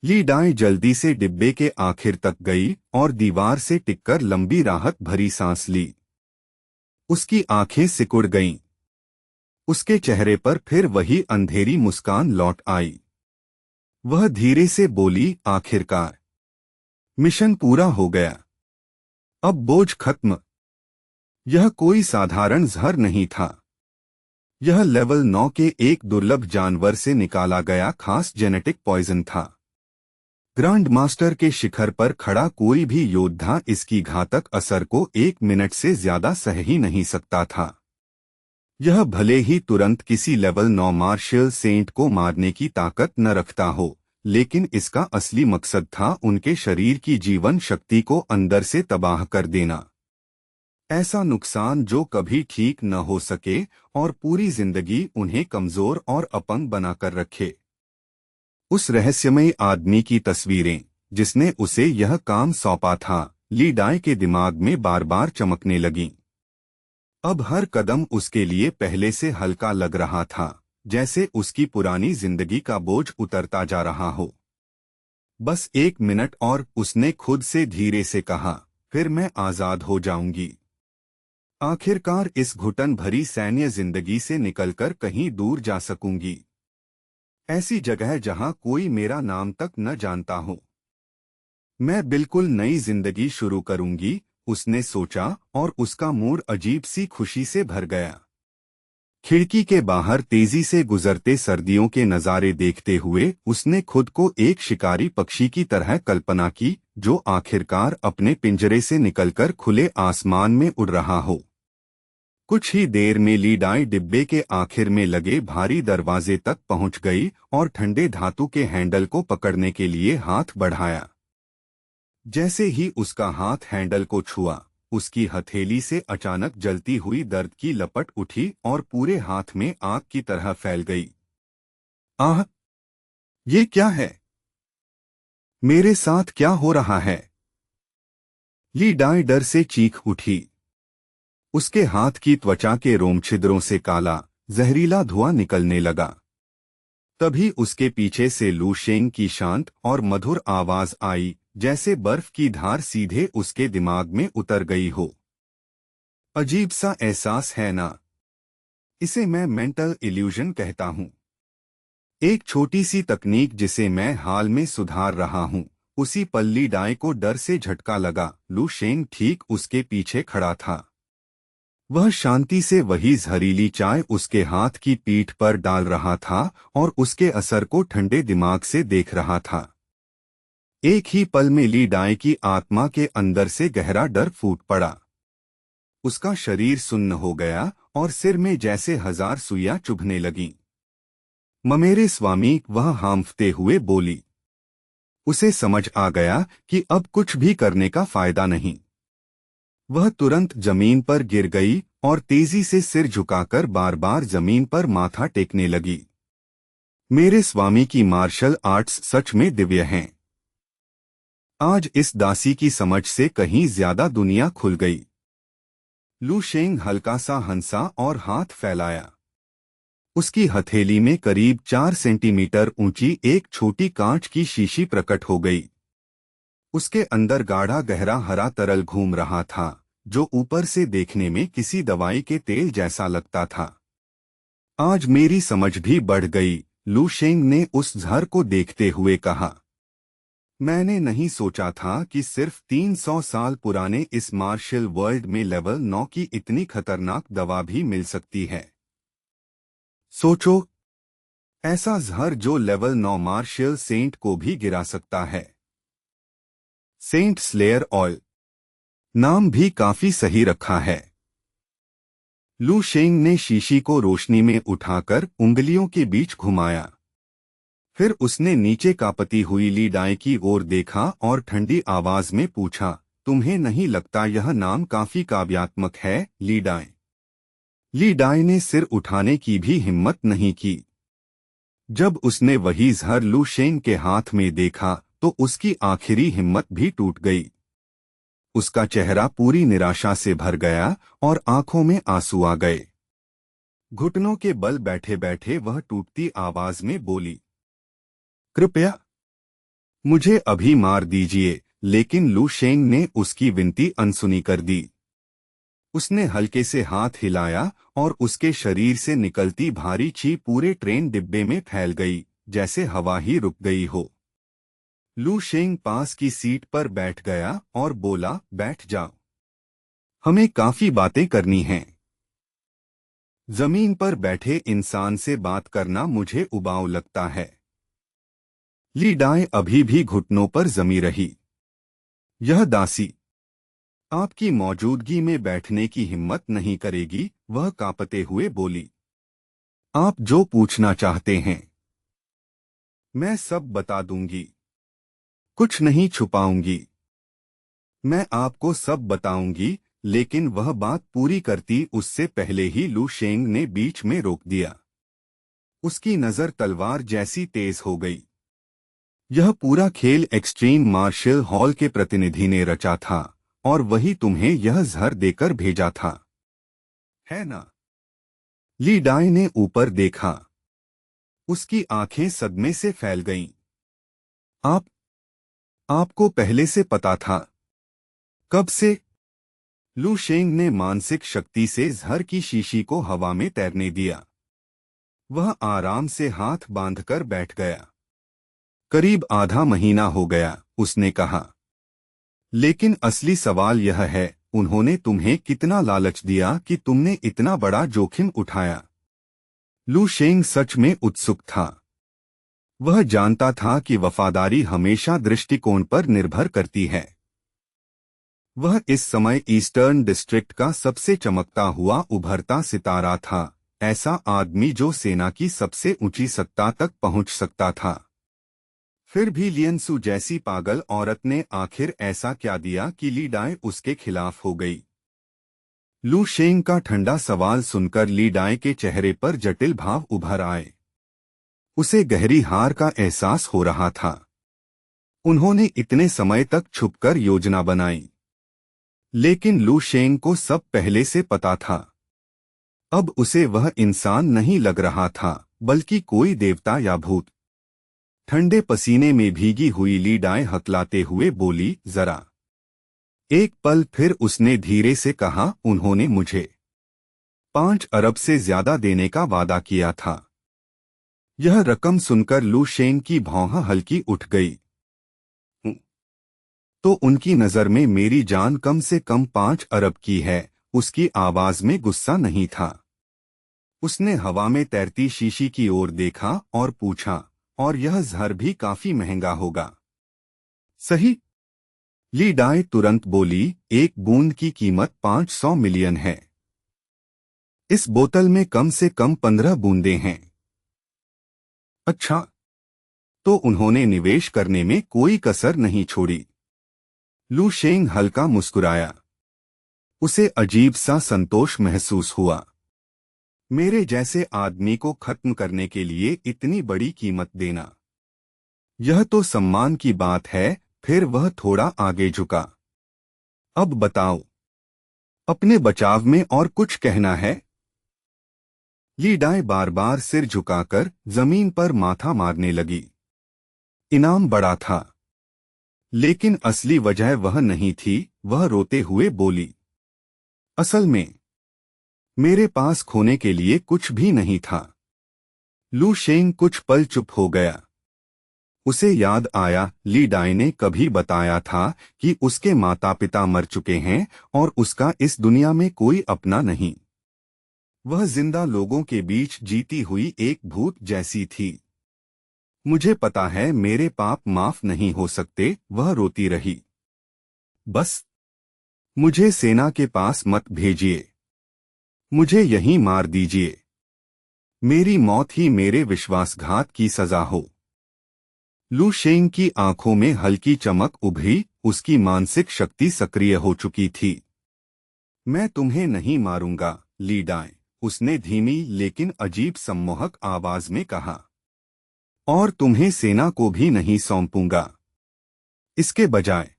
ली डाई जल्दी से डिब्बे के आखिर तक गई और दीवार से टिककर लंबी राहत भरी सांस ली। उसकी आंखें सिकुड़ गईं। उसके चेहरे पर फिर वही अंधेरी मुस्कान लौट आई। वह धीरे से बोली, आखिरकार मिशन पूरा हो गया। अब बोझ खत्म। यह कोई साधारण जहर नहीं था। यह लेवल 9 के एक दुर्लभ जानवर से निकाला गया खास जेनेटिक पॉइजन था। ग्रैंड मास्टर के शिखर पर खड़ा कोई भी योद्धा इसकी घातक असर को 1 मिनट से ज्यादा सह ही नहीं सकता था। यह भले ही तुरंत किसी लेवल 9 मार्शियल सेंट को मारने की ताकत न रखता हो, लेकिन इसका असली मकसद था उनके शरीर की जीवन शक्ति को अंदर से तबाह कर देना। ऐसा नुकसान जो कभी ठीक न हो सके और पूरी जिंदगी उन्हें कमजोर और अपंग बनाकर रखे। उस रहस्यमयी आदमी की तस्वीरें, जिसने उसे यह काम सौंपा था, ली डाई के दिमाग में बार बार चमकने लगीं। अब हर कदम उसके लिए पहले से हल्का लग रहा था, जैसे उसकी पुरानी जिंदगी का बोझ उतरता जा रहा हो। बस 1 मिनट और, उसने खुद से धीरे से कहा, फिर मैं आजाद हो जाऊंगी। आखिरकार इस घुटन भरी सैन्य जिंदगी से निकलकर कहीं दूर जा सकूंगी। ऐसी जगह जहां कोई मेरा नाम तक न जानता हो। मैं बिल्कुल नई जिंदगी शुरू करूंगी, उसने सोचा और उसका मूड अजीब सी खुशी से भर गया। खिड़की के बाहर तेजी से गुजरते सर्दियों के नज़ारे देखते हुए उसने खुद को एक शिकारी पक्षी की तरह कल्पना की, जो आखिरकार अपने पिंजरे से निकलकर खुले आसमान में उड़ रहा हो। कुछ ही देर में ली डाई डिब्बे के आखिर में लगे भारी दरवाजे तक पहुंच गई और ठंडे धातु के हैंडल को पकड़ने के लिए हाथ बढ़ाया। जैसे ही उसका हाथ हैंडल को छुआ, उसकी हथेली से अचानक जलती हुई दर्द की लपट उठी और पूरे हाथ में आग की तरह फैल गई। आह! ये क्या है? मेरे साथ क्या हो रहा है? ली डाई डर से चीख उठी। उसके हाथ की त्वचा के रोम छिद्रों से काला, जहरीला धुआं निकलने लगा। तभी उसके पीछे से लू शेंग की शांत और मधुर आवाज आई, जैसे बर्फ की धार सीधे उसके दिमाग में उतर गई हो। अजीब सा एहसास है ना? इसे मैं मेंटल इल्यूजन कहता हूँ। एक छोटी सी तकनीक जिसे मैं हाल में सुधार रहा हूँ। उसी पल ली डाई को डर से झटका लगा। लू शेंग ठीक उसके पीछे खड़ा था। वह शांति से वही जहरीली चाय उसके हाथ की पीठ पर डाल रहा था और उसके असर को ठंडे दिमाग से देख रहा था। एक ही पल में ली डाई की आत्मा के अंदर से गहरा डर फूट पड़ा। उसका शरीर सुन्न हो गया और सिर में जैसे 1000 सुइयां चुभने लगीं। मेरे स्वामी, वह हांफते हुए बोली। उसे समझ आ गया कि अब कुछ भी करने का फायदा नहीं। वह तुरंत जमीन पर गिर गई और तेजी से सिर झुकाकर बार बार जमीन पर माथा टेकने लगी। मेरे स्वामी की मार्शल आर्ट्स सच में दिव्य हैं। आज इस दासी की समझ से कहीं ज्यादा दुनिया खुल गई। लू शेंग हल्का सा हंसा और हाथ फैलाया। उसकी हथेली में करीब 4 सेंटीमीटर ऊंची एक छोटी कांच की शीशी प्रकट हो गई। उसके अंदर गाढ़ा गहरा हरा तरल घूम रहा था, जो ऊपर से देखने में किसी दवाई के तेल जैसा लगता था। आज मेरी समझ भी बढ़ गई, लू शेंग ने उस जहर को देखते हुए कहा। मैंने नहीं सोचा था कि सिर्फ 300 साल पुराने इस मार्शल वर्ल्ड में लेवल 9 की इतनी खतरनाक दवा भी मिल सकती है। सोचो, ऐसा जहर जो लेवल 9 मार्शल सेंट को भी गिरा सकता है। सेंट स्लेयर ऑयल, नाम भी काफी सही रखा है। लू शेंग ने शीशी को रोशनी में उठाकर उंगलियों के बीच घुमाया। फिर उसने नीचे कांपती हुई ली डाई की ओर देखा और ठंडी आवाज में पूछा, तुम्हें नहीं लगता यह नाम काफी काव्यात्मक है, ली डाई? ली डाई ने सिर उठाने की भी हिम्मत नहीं की। जब उसने वही जहर लू शेंग के हाथ में देखा तो उसकी आखिरी हिम्मत भी टूट गई। उसका चेहरा पूरी निराशा से भर गया और आंखों में आंसू आ गए। घुटनों के बल बैठे बैठे वह टूटती आवाज में बोली, कृपया मुझे अभी मार दीजिए। लेकिन लू शेंग ने उसकी विनती अनसुनी कर दी। उसने हल्के से हाथ हिलाया और उसके शरीर से निकलती भारी ची पूरे ट्रेन डिब्बे में फैल गई, जैसे हवा ही रुक गई हो। लू शेंग पास की सीट पर बैठ गया और बोला, बैठ जाओ, हमें काफी बातें करनी हैं। जमीन पर बैठे इंसान से बात करना मुझे उबाऊ लगता है। ली डाई अभी भी घुटनों पर जमी रही। यह दासी आपकी मौजूदगी में बैठने की हिम्मत नहीं करेगी, वह कांपते हुए बोली। आप जो पूछना चाहते हैं मैं सब बता दूंगी, कुछ नहीं छुपाऊंगी। मैं आपको सब बताऊंगी। लेकिन वह बात पूरी करती उससे पहले ही लू शेंग ने बीच में रोक दिया। उसकी नजर तलवार जैसी तेज हो गई। यह पूरा खेल एक्सट्रीम मार्शल हॉल के प्रतिनिधि ने रचा था और वही तुम्हें यह जहर देकर भेजा था, है ना? ली डाई ने ऊपर देखा। उसकी आंखें सदमे से फैल गईं। आपको पहले से पता था? कब से? लू शेंग ने मानसिक शक्ति से जहर की शीशी को हवा में तैरने दिया। वह आराम से हाथ बांधकर बैठ गया। करीब आधा महीना हो गया, उसने कहा। लेकिन असली सवाल यह है, उन्होंने तुम्हें कितना लालच दिया कि तुमने इतना बड़ा जोखिम उठाया? लू शेंग सच में उत्सुक था। वह जानता था कि वफादारी हमेशा दृष्टिकोण पर निर्भर करती है। वह इस समय ईस्टर्न डिस्ट्रिक्ट का सबसे चमकता हुआ उभरता सितारा था, ऐसा आदमी जो सेना की सबसे ऊंची सत्ता तक पहुंच सकता था। फिर भी लियनसू जैसी पागल औरत ने आखिर ऐसा क्या दिया कि ली डाई उसके खिलाफ हो गई? लू शेंग का ठंडा सवाल सुनकर ली डाई के चेहरे पर जटिल भाव उभर आए। उसे गहरी हार का एहसास हो रहा था। उन्होंने इतने समय तक छुपकर योजना बनाई, लेकिन लू शेंग को सब पहले से पता था। अब उसे वह इंसान नहीं लग रहा था, बल्कि कोई देवता या भूत। ठंडे पसीने में भीगी हुई ली डाई हकलाते हुए बोली, जरा। एक पल फिर उसने धीरे से कहा, उन्होंने मुझे 5 अरब से ज्यादा देने का वादा किया था। यह रकम सुनकर लू शेंग की भौं हल्की उठ गई। तो उनकी नजर में मेरी जान कम से कम 5 अरब की है। उसकी आवाज में गुस्सा नहीं था। उसने हवा में तैरती शीशी की ओर देखा और पूछा, और यह जहर भी काफी महंगा होगा, सही? ली डाई तुरंत बोली, एक बूंद की कीमत 500 मिलियन है। इस बोतल में कम से कम 15 बूंदें हैं। अच्छा, तो उन्होंने निवेश करने में कोई कसर नहीं छोड़ी। लू शेंग हल्का मुस्कुराया। उसे अजीब सा संतोष महसूस हुआ। मेरे जैसे आदमी को खत्म करने के लिए इतनी बड़ी कीमत देना, यह तो सम्मान की बात है। फिर वह थोड़ा आगे झुका। अब बताओ, अपने बचाव में और कुछ कहना है? ली डाई बार बार सिर झुकाकर जमीन पर माथा मारने लगी। इनाम बड़ा था, लेकिन असली वजह वह नहीं थी। वह रोते हुए बोली, असल में मेरे पास खोने के लिए कुछ भी नहीं था। लू शेंग कुछ पल चुप हो गया। उसे याद आया ली डाई ने कभी बताया था कि उसके माता पिता मर चुके हैं और उसका इस दुनिया में कोई अपना नहीं। वह जिंदा लोगों के बीच जीती हुई एक भूत जैसी थी। मुझे पता है मेरे पाप माफ नहीं हो सकते, वह रोती रही। बस मुझे सेना के पास मत भेजिए, मुझे यहीं मार दीजिए। मेरी मौत ही मेरे विश्वासघात की सजा हो। लू शेंग की आंखों में हल्की चमक उभरी, उसकी मानसिक शक्ति सक्रिय हो चुकी थी। मैं तुम्हें नहीं मारूंगा, ली डाई, उसने धीमी लेकिन अजीब सम्मोहक आवाज में कहा। और तुम्हें सेना को भी नहीं सौंपूंगा। इसके बजाय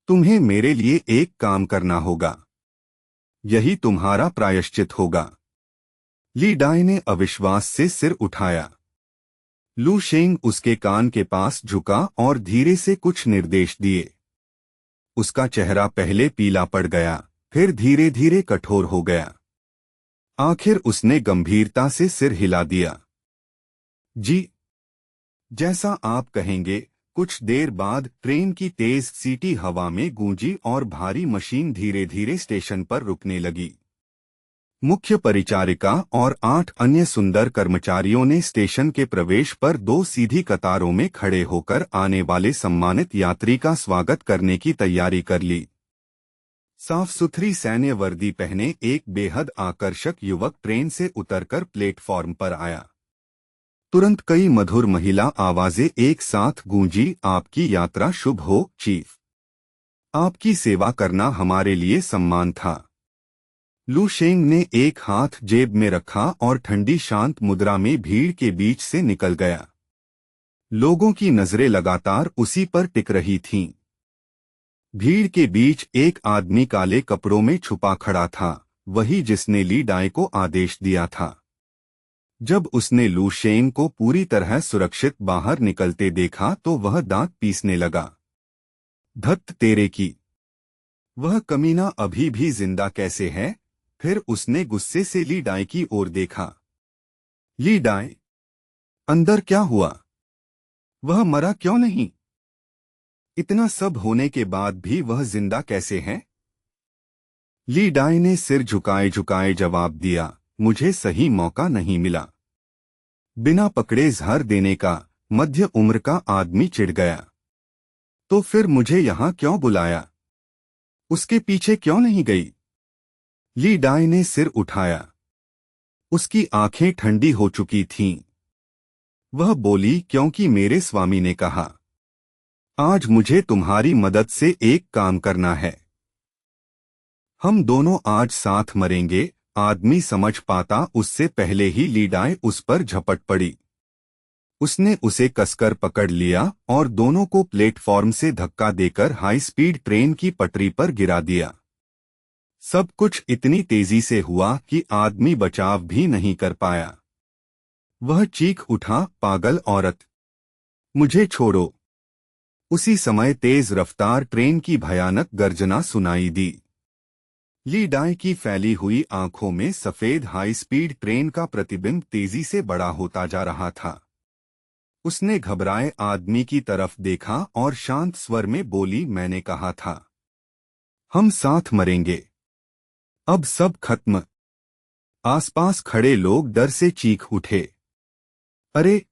तुम्हें मेरे लिए एक काम करना होगा। यही तुम्हारा प्रायश्चित होगा। ली डाई ने अविश्वास से सिर उठाया। लू शेंग उसके कान के पास झुका और धीरे से कुछ निर्देश दिए। उसका चेहरा पहले पीला पड़ गया, फिर धीरे धीरे कठोर हो गया। आखिर उसने गंभीरता से सिर हिला दिया। जी, जैसा आप कहेंगे। कुछ देर बाद ट्रेन की तेज सीटी हवा में गूंजी और भारी मशीन धीरे धीरे स्टेशन पर रुकने लगी। मुख्य परिचारिका और 8 अन्य सुंदर कर्मचारियों ने स्टेशन के प्रवेश पर 2 सीधी कतारों में खड़े होकर आने वाले सम्मानित यात्री का स्वागत करने की तैयारी कर ली। साफ सुथरी सैन्य वर्दी पहने एक बेहद आकर्षक युवक ट्रेन से उतरकर प्लेटफॉर्म पर आया। तुरंत कई मधुर महिला आवाजें एक साथ गूंजी, आपकी यात्रा शुभ हो चीफ। आपकी सेवा करना हमारे लिए सम्मान था। लू शेंग ने एक हाथ जेब में रखा और ठंडी शांत मुद्रा में भीड़ के बीच से निकल गया। लोगों की नजरें लगातार उसी पर टिक रही थीं। भीड़ के बीच एक आदमी काले कपड़ों में छुपा खड़ा था, वही जिसने ली डाई को आदेश दिया था। जब उसने लू शेंग को पूरी तरह सुरक्षित बाहर निकलते देखा तो वह दांत पीसने लगा। धत्त तेरे की, वह कमीना अभी भी जिंदा कैसे है? फिर उसने गुस्से से ली डाई की ओर देखा। ली डाई, अंदर क्या हुआ? वह मरा क्यों नहीं? इतना सब होने के बाद भी वह जिंदा कैसे है? ली डाई ने सिर झुकाए झुकाए जवाब दिया, मुझे सही मौका नहीं मिला। बिना पकड़े जहर देने का। मध्य उम्र का आदमी चिढ़ गया। तो फिर मुझे यहां क्यों बुलाया? उसके पीछे क्यों नहीं गई? ली डाई ने सिर उठाया। उसकी आंखें ठंडी हो चुकी थीं। वह बोली, क्योंकि मेरे स्वामी ने कहा। आज मुझे तुम्हारी मदद से एक काम करना है। हम दोनों आज साथ मरेंगे। आदमी समझ पाता उससे पहले ही ली डाई उस पर झपट पड़ी। उसने उसे कसकर पकड़ लिया और दोनों को प्लेटफॉर्म से धक्का देकर हाई स्पीड ट्रेन की पटरी पर गिरा दिया। सब कुछ इतनी तेजी से हुआ कि आदमी बचाव भी नहीं कर पाया। वह चीख उठा, पागल औरत, मुझे छोड़ो। उसी समय तेज रफ्तार ट्रेन की भयानक गर्जना सुनाई दी। ली डाई की फैली हुई आंखों में सफेद हाई स्पीड ट्रेन का प्रतिबिंब तेजी से बड़ा होता जा रहा था। उसने घबराए आदमी की तरफ देखा और शांत स्वर में बोली, मैंने कहा था हम साथ मरेंगे। अब सब खत्म। आसपास खड़े लोग डर से चीख उठे। अरे,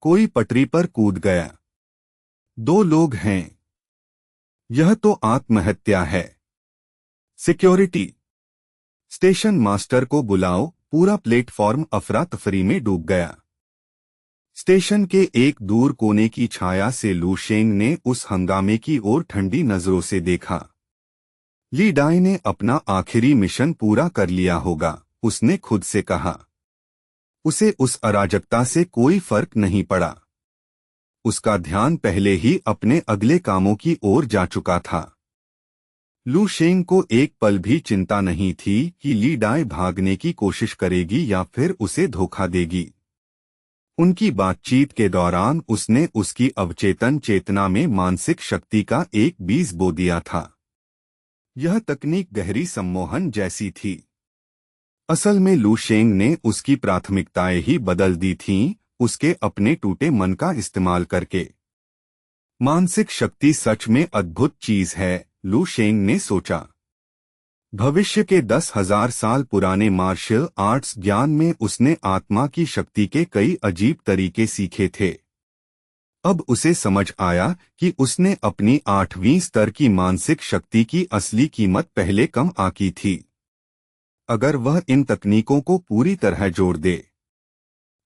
कोई पटरी पर कूद गया। 2 लोग हैं। यह तो आत्महत्या है। सिक्योरिटी, स्टेशन मास्टर को बुलाओ। पूरा प्लेटफॉर्म अफरा तफरी में डूब गया। स्टेशन के एक दूर कोने की छाया से लू शेंग ने उस हंगामे की ओर ठंडी नजरों से देखा। ली डाई ने अपना आखिरी मिशन पूरा कर लिया होगा, उसने खुद से कहा। उसे उस अराजकता से कोई फर्क नहीं पड़ा। उसका ध्यान पहले ही अपने अगले कामों की ओर जा चुका था। लू शेंग को एक पल भी चिंता नहीं थी कि ली डाई भागने की कोशिश करेगी या फिर उसे धोखा देगी। उनकी बातचीत के दौरान उसने उसकी अवचेतन चेतना में मानसिक शक्ति का एक बीज बो दिया था। यह तकनीक गहरी सम्मोहन जैसी थी। असल में लू शेंग ने उसकी प्राथमिकताएं ही बदल दी थीं, उसके अपने टूटे मन का इस्तेमाल करके। मानसिक शक्ति सच में अद्भुत चीज है, लू शेंग ने सोचा। भविष्य के 10,000 साल पुराने मार्शल आर्ट्स ज्ञान में उसने आत्मा की शक्ति के कई अजीब तरीके सीखे थे। अब उसे समझ आया कि उसने अपनी 8वीं स्तर की मानसिक शक्ति की असली कीमत पहले कम आंकी थी। अगर वह इन तकनीकों को पूरी तरह जोड़ दे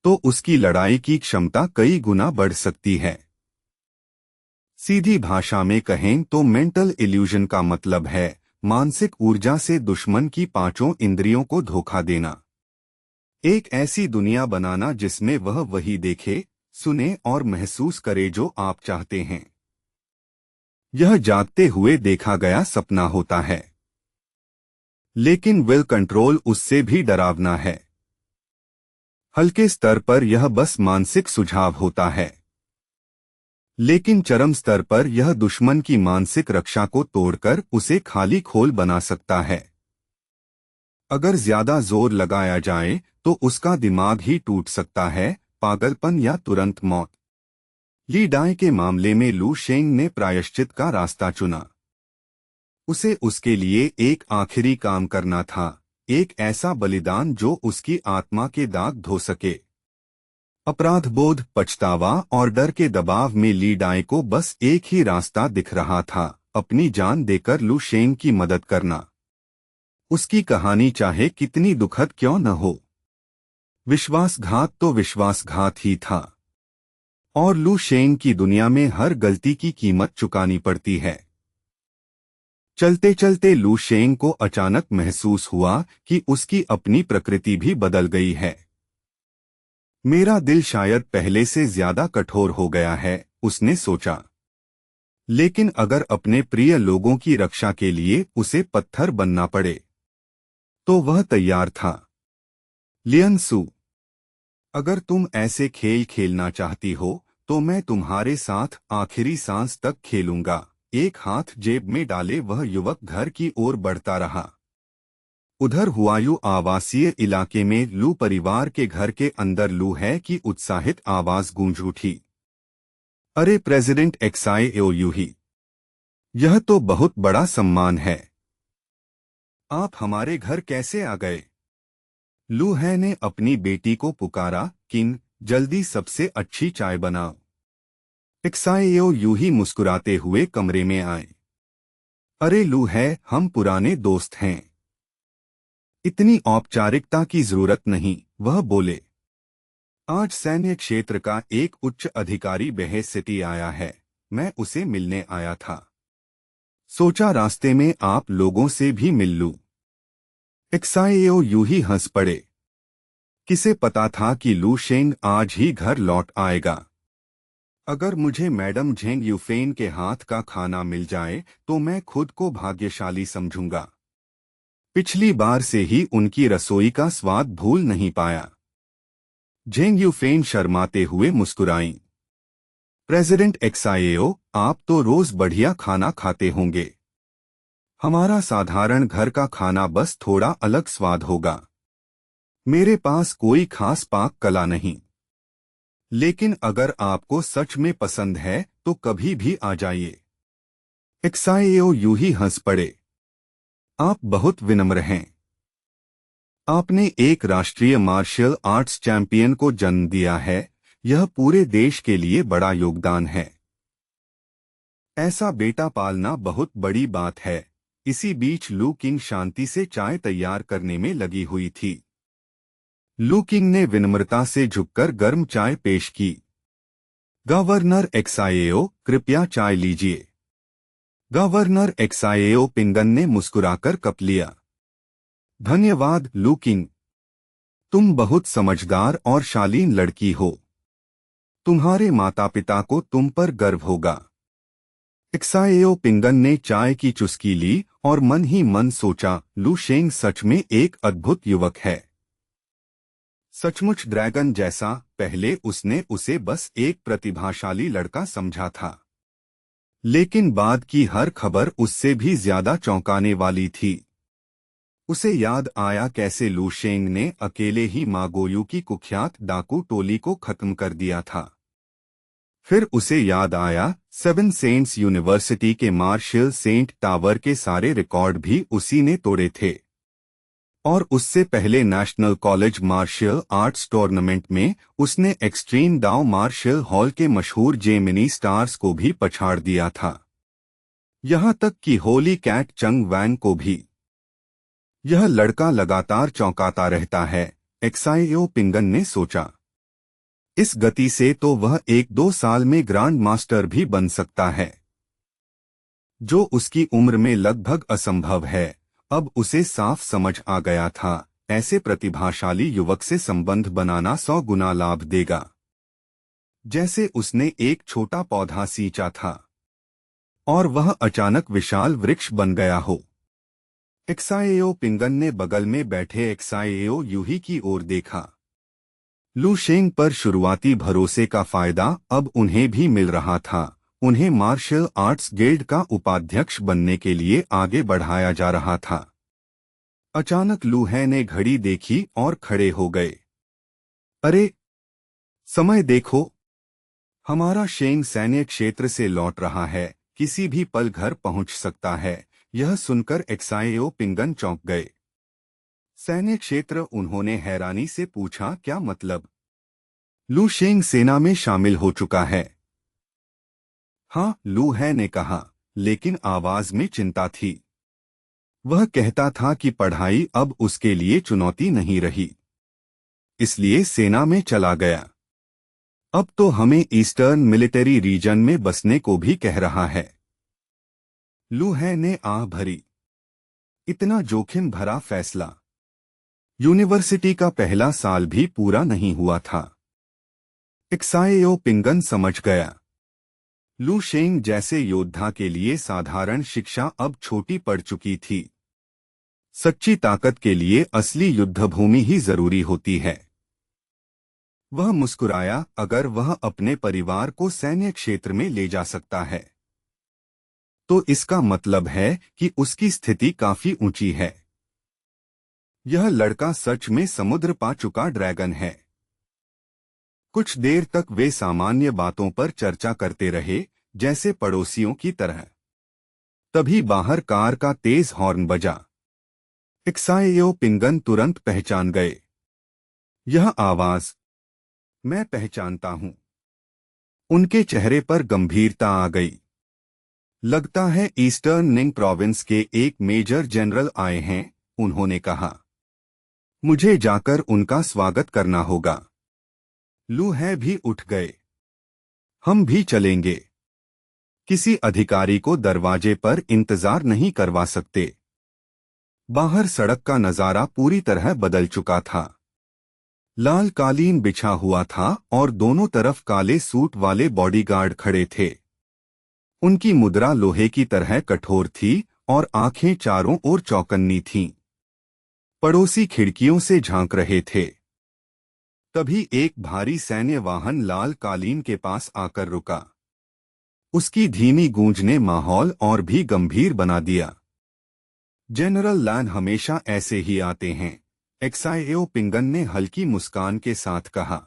तो उसकी लड़ाई की क्षमता कई गुना बढ़ सकती है। सीधी भाषा में कहें तो मेंटल इल्यूजन का मतलब है मानसिक ऊर्जा से दुश्मन की 5 इंद्रियों को धोखा देना। एक ऐसी दुनिया बनाना जिसमें वह वही देखे, सुने और महसूस करे जो आप चाहते हैं। यह जागते हुए देखा गया सपना होता है, लेकिन विल कंट्रोल उससे भी डरावना है। हल्के स्तर पर यह बस मानसिक सुझाव होता है, लेकिन चरम स्तर पर यह दुश्मन की मानसिक रक्षा को तोड़कर उसे खाली खोल बना सकता है। अगर ज्यादा जोर लगाया जाए तो उसका दिमाग ही टूट सकता है, पागलपन या तुरंत मौत। ली डाई के मामले में लू शेंग ने प्रायश्चित का रास्ता चुना। उसे उसके लिए एक आखिरी काम करना था, एक ऐसा बलिदान जो उसकी आत्मा के दाग धो सके। अपराधबोध, पछतावा और डर के दबाव में ली डाई को बस एक ही रास्ता दिख रहा था, अपनी जान देकर लू शेंग की मदद करना। उसकी कहानी चाहे कितनी दुखद क्यों न हो, विश्वासघात तो विश्वासघात ही था, और लू शेंग की दुनिया में हर गलती की कीमत चुकानी पड़ती है। चलते चलते लू शेंग को अचानक महसूस हुआ कि उसकी अपनी प्रकृति भी बदल गई है। मेरा दिल शायद पहले से ज्यादा कठोर हो गया है, उसने सोचा। लेकिन अगर अपने प्रिय लोगों की रक्षा के लिए उसे पत्थर बनना पड़े तो वह तैयार था। लियन सू, अगर तुम ऐसे खेल खेलना चाहती हो तो मैं तुम्हारे साथ आखिरी सांस तक खेलूंगा। एक हाथ जेब में डाले वह युवक घर की ओर बढ़ता रहा। उधर हुआयू आवासीय इलाके में लू परिवार के घर के अंदर लू है की उत्साहित आवाज गूंज उठी। अरे प्रेसिडेंट एक्साई यूही, यह तो बहुत बड़ा सम्मान है। आप हमारे घर कैसे आ गए? लू है ने अपनी बेटी को पुकारा। किन, जल्दी सबसे अच्छी चाय बनाओ। एक्साई यूही मुस्कुराते हुए कमरे में आए। अरे लू है, हम पुराने दोस्त हैं, इतनी औपचारिकता की जरूरत नहीं, वह बोले। आज सैन्य क्षेत्र का एक उच्च अधिकारी बहैसियत आया है, मैं उसे मिलने आया था। सोचा रास्ते में आप लोगों से भी मिल लूं। एक्साई यूही हंस पड़े। किसे पता था कि लू शेंग आज ही घर लौट आएगा। अगर मुझे मैडम झेंग यूफेन के हाथ का खाना मिल जाए तो मैं खुद को भाग्यशाली समझूंगा। पिछली बार से ही उनकी रसोई का स्वाद भूल नहीं पाया। झेंग यूफेन शर्माते हुए मुस्कुराईं। प्रेसिडेंट एक्साई, आप तो रोज बढ़िया खाना खाते होंगे। हमारा साधारण घर का खाना बस थोड़ा अलग स्वाद होगा। मेरे पास कोई खास पाक कला नहीं, लेकिन अगर आपको सच में पसंद है तो कभी भी आ जाइए। एक्साई यूही हंस पड़े। आप बहुत विनम्र हैं। आपने एक राष्ट्रीय मार्शल आर्ट्स चैंपियन को जन्म दिया है, यह पूरे देश के लिए बड़ा योगदान है। ऐसा बेटा पालना बहुत बड़ी बात है। इसी बीच लू किंग शांति से चाय तैयार करने में लगी हुई थी। लू किंग ने विनम्रता से झुककर गर्म चाय पेश की। गवर्नर एक्साई, कृपया चाय लीजिए। गवर्नर एक्साई पिंगन ने मुस्कुराकर कप लिया। धन्यवाद लू किंग, तुम बहुत समझदार और शालीन लड़की हो। तुम्हारे माता पिता को तुम पर गर्व होगा। एक्साएओ पिंगन ने चाय की चुस्की ली और मन ही मन सोचा, लू शेंग सच में एक अद्भुत युवक है। सचमुच ड्रैगन जैसा। पहले उसने उसे बस एक प्रतिभाशाली लड़का समझा था, लेकिन बाद की हर खबर उससे भी ज्यादा चौंकाने वाली थी। उसे याद आया कैसे लू शेंग ने अकेले ही मागोयू की कुख्यात डाकू टोली को खत्म कर दिया था। फिर उसे याद आया सेवन सेंट्स यूनिवर्सिटी के मार्शल सेंट टावर के सारे रिकॉर्ड भी उसी ने तोड़े थे, और उससे पहले national college martial arts tournament में उसने एक्सट्रीम दाव मार्शल हॉल के मशहूर जेमिनी स्टार्स को भी पछाड़ दिया था, यहां तक कि होली कैट चंग वैंग को भी। यह लड़का लगातार चौंकाता रहता है, एक्साएओ पिंगन ने सोचा। इस गति से तो वह 1-2 साल में ग्रांड मास्टर भी बन सकता है, जो उसकी उम्र में लगभग असंभव है। अब उसे साफ समझ आ गया था, ऐसे प्रतिभाशाली युवक से संबंध बनाना 100 गुना लाभ देगा, जैसे उसने एक छोटा पौधा सींचा था और वह अचानक विशाल वृक्ष बन गया हो। एक्साएओ पिंगन ने बगल में बैठे एक्साएओ यूही की ओर देखा। लू शेंग पर शुरुआती भरोसे का फायदा अब उन्हें भी मिल रहा था। उन्हें मार्शल आर्ट्स गिल्ड का उपाध्यक्ष बनने के लिए आगे बढ़ाया जा रहा था। अचानक लू है ने घड़ी देखी और खड़े हो गए। अरे, समय देखो, हमारा शेंग सैन्य क्षेत्र से लौट रहा है, किसी भी पल घर पहुंच सकता है। यह सुनकर एक्साएओ पिंगन चौंक गए। सैन्य क्षेत्र? उन्होंने हैरानी से पूछा, क्या मतलब? लू शेंग सेना में शामिल हो चुका है। हाँ, लू है ने कहा, लेकिन आवाज में चिंता थी। वह कहता था कि पढ़ाई अब उसके लिए चुनौती नहीं रही, इसलिए सेना में चला गया। अब तो हमें ईस्टर्न मिलिट्री रीजन में बसने को भी कह रहा है। लू है ने आह भरी। इतना जोखिम भरा फैसला? यूनिवर्सिटी का पहला साल भी पूरा नहीं हुआ था। एक्साएओ पिंगन समझ गया। लू शेंग जैसे योद्धा के लिए साधारण शिक्षा अब छोटी पड़ चुकी थी। सच्ची ताकत के लिए असली युद्धभूमि ही जरूरी होती है। वह मुस्कुराया, अगर वह अपने परिवार को सैन्य क्षेत्र में ले जा सकता है, तो इसका मतलब है कि उसकी स्थिति काफी ऊंची है। यह लड़का सच में समुद्र पा चुका ड्रैगन है। कुछ देर तक वे सामान्य बातों पर चर्चा करते रहे, जैसे पड़ोसियों की तरह। तभी बाहर कार का तेज हॉर्न बजा। एक्साएओ पिंगन तुरंत पहचान गए। यह आवाज मैं पहचानता हूं। उनके चेहरे पर गंभीरता आ गई। लगता है ईस्टर्न निंग प्रोविंस के एक मेजर जनरल आए हैं, उन्होंने कहा। मुझे जाकर उनका स्वागत करना होगा। लू है भी उठ गए। हम भी चलेंगे। किसी अधिकारी को दरवाजे पर इंतजार नहीं करवा सकते। बाहर सड़क का नजारा पूरी तरह बदल चुका था। लाल कालीन बिछा हुआ था और दोनों तरफ काले सूट वाले बॉडीगार्ड खड़े थे। उनकी मुद्रा लोहे की तरह कठोर थी और आंखें चारों ओर चौकन्नी थीं। पड़ोसी खिड़कियों से झांक रहे थे। तभी एक भारी सैन्य वाहन लाल कालीन के पास आकर रुका। उसकी धीमी गूंज ने माहौल और भी गंभीर बना दिया। जनरल लैन हमेशा ऐसे ही आते हैं, एक्साएओ पिंगन ने हल्की मुस्कान के साथ कहा।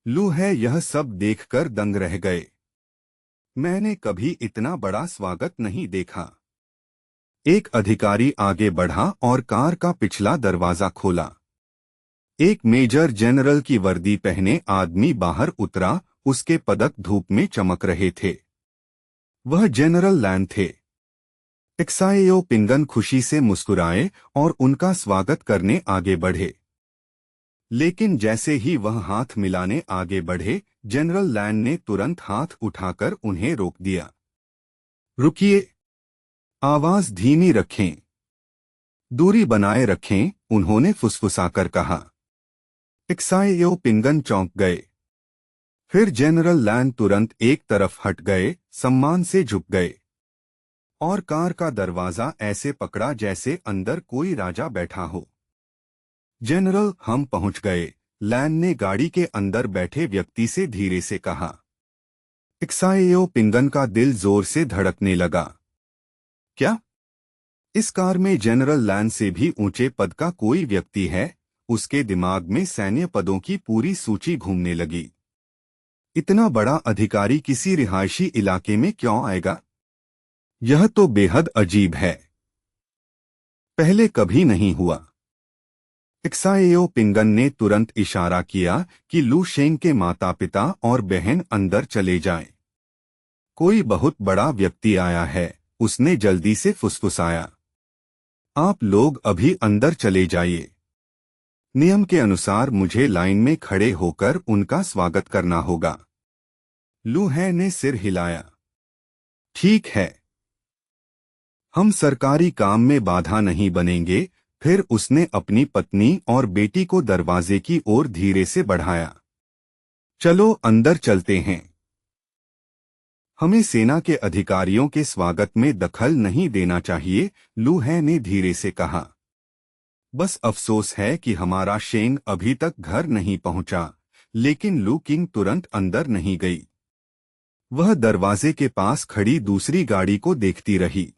लू है यह सब देखकर दंग रह गए। मैंने कभी इतना बड़ा स्वागत नहीं देखा। एक अधिकारी आगे बढ़ा और कार का पिछला दरवाजा खोला। एक मेजर जनरल की वर्दी पहने आदमी बाहर उतरा, उसके पदक धूप में चमक रहे थे। वह जनरल लैन थे। एक्साएओ पिंगन खुशी से मुस्कुराए और उनका स्वागत करने आगे बढ़े। लेकिन जैसे ही वह हाथ मिलाने आगे बढ़े, जनरल लैन ने तुरंत हाथ उठाकर उन्हें रोक दिया। रुकिए, आवाज धीमी रखें, दूरी बनाए रखें, उन्होंने फुसफुसाकर कहा। एक्साएओ पिंगन चौंक गए। फिर जनरल लैन तुरंत एक तरफ हट गए, सम्मान से झुक गए और कार का दरवाजा ऐसे पकड़ा जैसे अंदर कोई राजा बैठा हो। जनरल, हम पहुंच गए, लैन ने गाड़ी के अंदर बैठे व्यक्ति से धीरे से कहा। एक्साएओ पिंगन का दिल जोर से धड़कने लगा। क्या इस कार में जनरल लैन से भी ऊंचे पद का कोई व्यक्ति है? उसके दिमाग में सैन्य पदों की पूरी सूची घूमने लगी। इतना बड़ा अधिकारी किसी रिहायशी इलाके में क्यों आएगा? यह तो बेहद अजीब है, पहले कभी नहीं हुआ। एक्साएओ पिंगन ने तुरंत इशारा किया कि लू शेंग के माता पिता और बहन अंदर चले जाएं। कोई बहुत बड़ा व्यक्ति आया है, उसने जल्दी से फुसफुसाया। आप लोग अभी अंदर चले जाइए। नियम के अनुसार मुझे लाइन में खड़े होकर उनका स्वागत करना होगा। लू है ने सिर हिलाया। ठीक है, हम सरकारी काम में बाधा नहीं बनेंगे। फिर उसने अपनी पत्नी और बेटी को दरवाजे की ओर धीरे से बढ़ाया। चलो अंदर चलते हैं। हमें सेना के अधिकारियों के स्वागत में दखल नहीं देना चाहिए, लू है ने धीरे से कहा। बस अफसोस है कि हमारा शेंग अभी तक घर नहीं पहुंचा। लेकिन लू किंग तुरंत अंदर नहीं गई। वह दरवाजे के पास खड़ी दूसरी गाड़ी को देखती रही।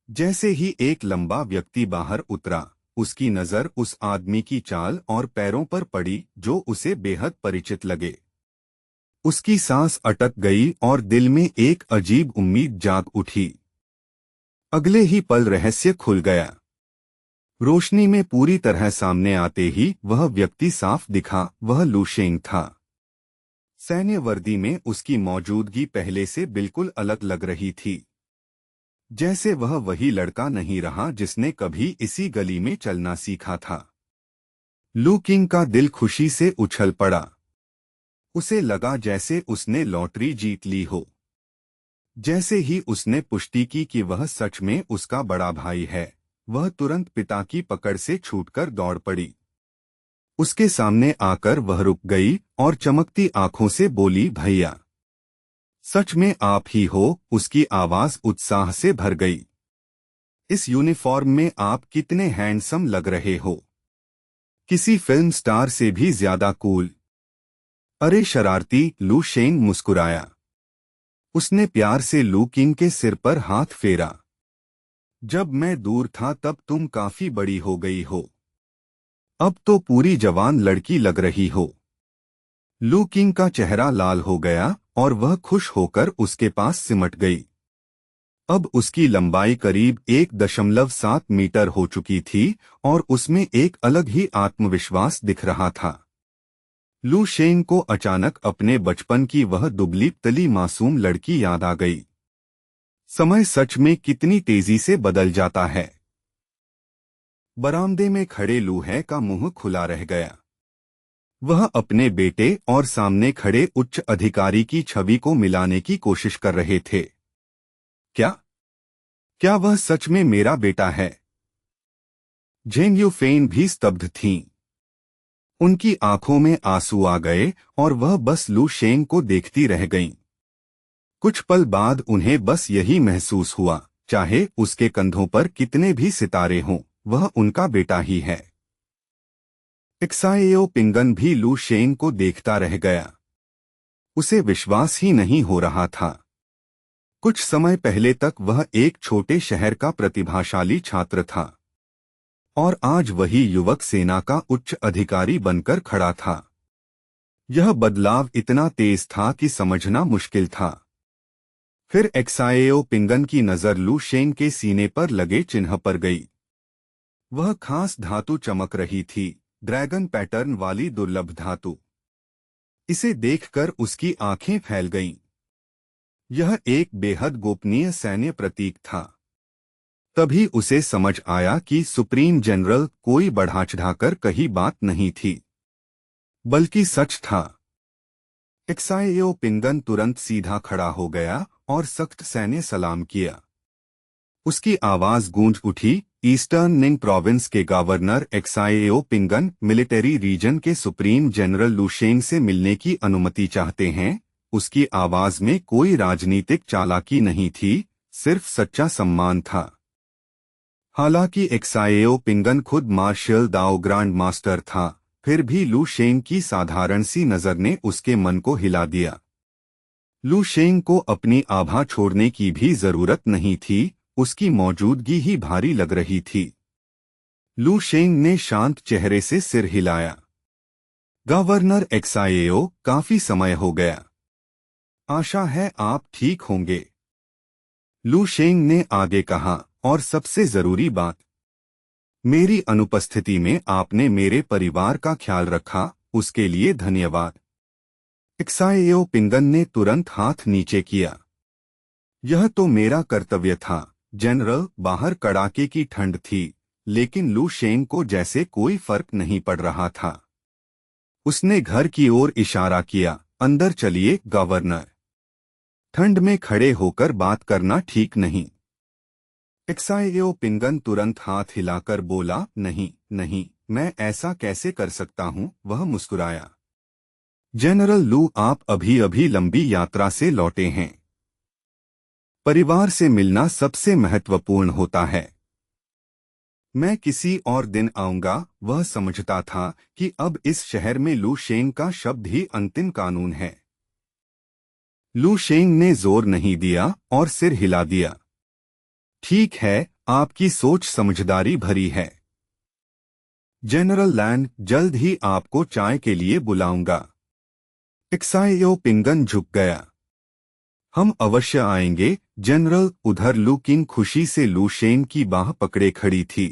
जैसे ही एक लंबा व्यक्ति बाहर उतरा, उसकी नजर उस आदमी की चाल और पैरों पर पड़ी जो उसे बेहद परिचित लगे। उसकी सांस अटक गई और दिल में एक अजीब उम्मीद जाग उठी। अगले ही पल रहस्य खुल गया। रोशनी में पूरी तरह सामने आते ही वह व्यक्ति साफ दिखा। वह लू शेंग था। सैन्य वर्दी में उसकी मौजूदगी पहले से बिल्कुल अलग लग रही थी, जैसे वह वही लड़का नहीं रहा जिसने कभी इसी गली में चलना सीखा था। लू किंग का दिल खुशी से उछल पड़ा। उसे लगा जैसे उसने लॉटरी जीत ली हो। जैसे ही उसने पुष्टि की कि वह सच में उसका बड़ा भाई है, वह तुरंत पिता की पकड़ से छूटकर दौड़ पड़ी। उसके सामने आकर वह रुक गई और चमकती आंखों से बोली, भैया, सच में आप ही हो? उसकी आवाज उत्साह से भर गई। इस यूनिफॉर्म में आप कितने हैंडसम लग रहे हो, किसी फिल्म स्टार से भी ज्यादा कूल। अरे शरारती, लू शेंग मुस्कुराया। उसने प्यार से लू किंग के सिर पर हाथ फेरा। जब मैं दूर था तब तुम काफी बड़ी हो गई हो। अब तो पूरी जवान लड़की लग रही हो। लू किंग का चेहरा लाल हो गया और वह खुश होकर उसके पास सिमट गई। अब उसकी लंबाई करीब 1.7 मीटर हो चुकी थी और उसमें एक अलग ही आत्मविश्वास दिख रहा था। लू शेंग को अचानक अपने बचपन की वह दुबली तली मासूम लड़की याद आ गई। समय सच में कितनी तेजी से बदल जाता है। बरामदे में खड़े लूहे का मुंह खुला रह गया। वह अपने बेटे और सामने खड़े उच्च अधिकारी की छवि को मिलाने की कोशिश कर रहे थे। क्या क्या वह सच में मेरा बेटा है? झेंग यूफेन भी स्तब्ध थीं। उनकी आंखों में आंसू आ गए और वह बस लू शेंग को देखती रह गईं। कुछ पल बाद उन्हें बस यही महसूस हुआ, चाहे उसके कंधों पर कितने भी सितारे हों, वह उनका बेटा ही है। एक्साएओ पिंगन भी लू शेंग को देखता रह गया। उसे विश्वास ही नहीं हो रहा था। कुछ समय पहले तक वह एक छोटे शहर का प्रतिभाशाली छात्र था और आज वही युवक सेना का उच्च अधिकारी बनकर खड़ा था। यह बदलाव इतना तेज था कि समझना मुश्किल था। फिर एक्साएओ पिंगन की नजर लू शेंग के सीने पर लगे चिन्ह पर गई। वह खास धातु चमक रही थी, ड्रैगन पैटर्न वाली दुर्लभ धातु। इसे देखकर उसकी आंखें फैल गईं। यह एक बेहद गोपनीय सैन्य प्रतीक था। तभी उसे समझ आया कि सुप्रीम जनरल कोई बढ़ा चढ़ाकर कही बात नहीं थी, बल्कि सच था। एक्साएओ पिंगन तुरंत सीधा खड़ा हो गया और सख्त सैन्य सलाम किया। उसकी आवाज गूंज उठी, ईस्टर्न निंग प्रोविंस के गवर्नर एक्साएओ पिंगन मिलिट्री रीजन के सुप्रीम जनरल लू शेंग से मिलने की अनुमति चाहते हैं। उसकी आवाज में कोई राजनीतिक चालाकी नहीं थी, सिर्फ सच्चा सम्मान था। हालांकि एक्साएओ पिंगन खुद मार्शल दाओ ग्रांड मास्टर था, फिर भी लू शेंग की साधारण सी नजर ने उसके मन को हिला दिया। लू शेंग को अपनी आभा छोड़ने की भी जरूरत नहीं थी, उसकी मौजूदगी ही भारी लग रही थी। लू शेंग ने शांत चेहरे से सिर हिलाया। गवर्नर एक्साएओ, काफी समय हो गया। आशा है आप ठीक होंगे, लू शेंग ने आगे कहा, और सबसे जरूरी बात, मेरी अनुपस्थिति में आपने मेरे परिवार का ख्याल रखा, उसके लिए धन्यवाद। एक्साएओ पिंगन ने तुरंत हाथ नीचे किया। यह तो मेरा कर्तव्य था जनरल। बाहर कड़ाके की ठंड थी, लेकिन लू शेंग को जैसे कोई फर्क नहीं पड़ रहा था। उसने घर की ओर इशारा किया, अंदर चलिए गवर्नर। ठंड में खड़े होकर बात करना ठीक नहीं। एक्साएओ पिंगन तुरंत हाथ हिलाकर बोला, नहीं नहीं, मैं ऐसा कैसे कर सकता हूं। वह मुस्कुराया। जनरल लू, आप अभी अभी लंबी यात्रा से लौटे हैं। परिवार से मिलना सबसे महत्वपूर्ण होता है। मैं किसी और दिन आऊंगा। वह समझता था कि अब इस शहर में लू शेंग का शब्द ही अंतिम कानून है। लू शेंग ने जोर नहीं दिया और सिर हिला दिया। ठीक है, आपकी सोच समझदारी भरी है जनरल लैंड, जल्द ही आपको चाय के लिए बुलाऊंगा। एक्साएओ पिंगन झुक गया। हम अवश्य आएंगे जनरल। उधर लू किंग खुशी से लू शेंग की बाह पकड़े खड़ी थी।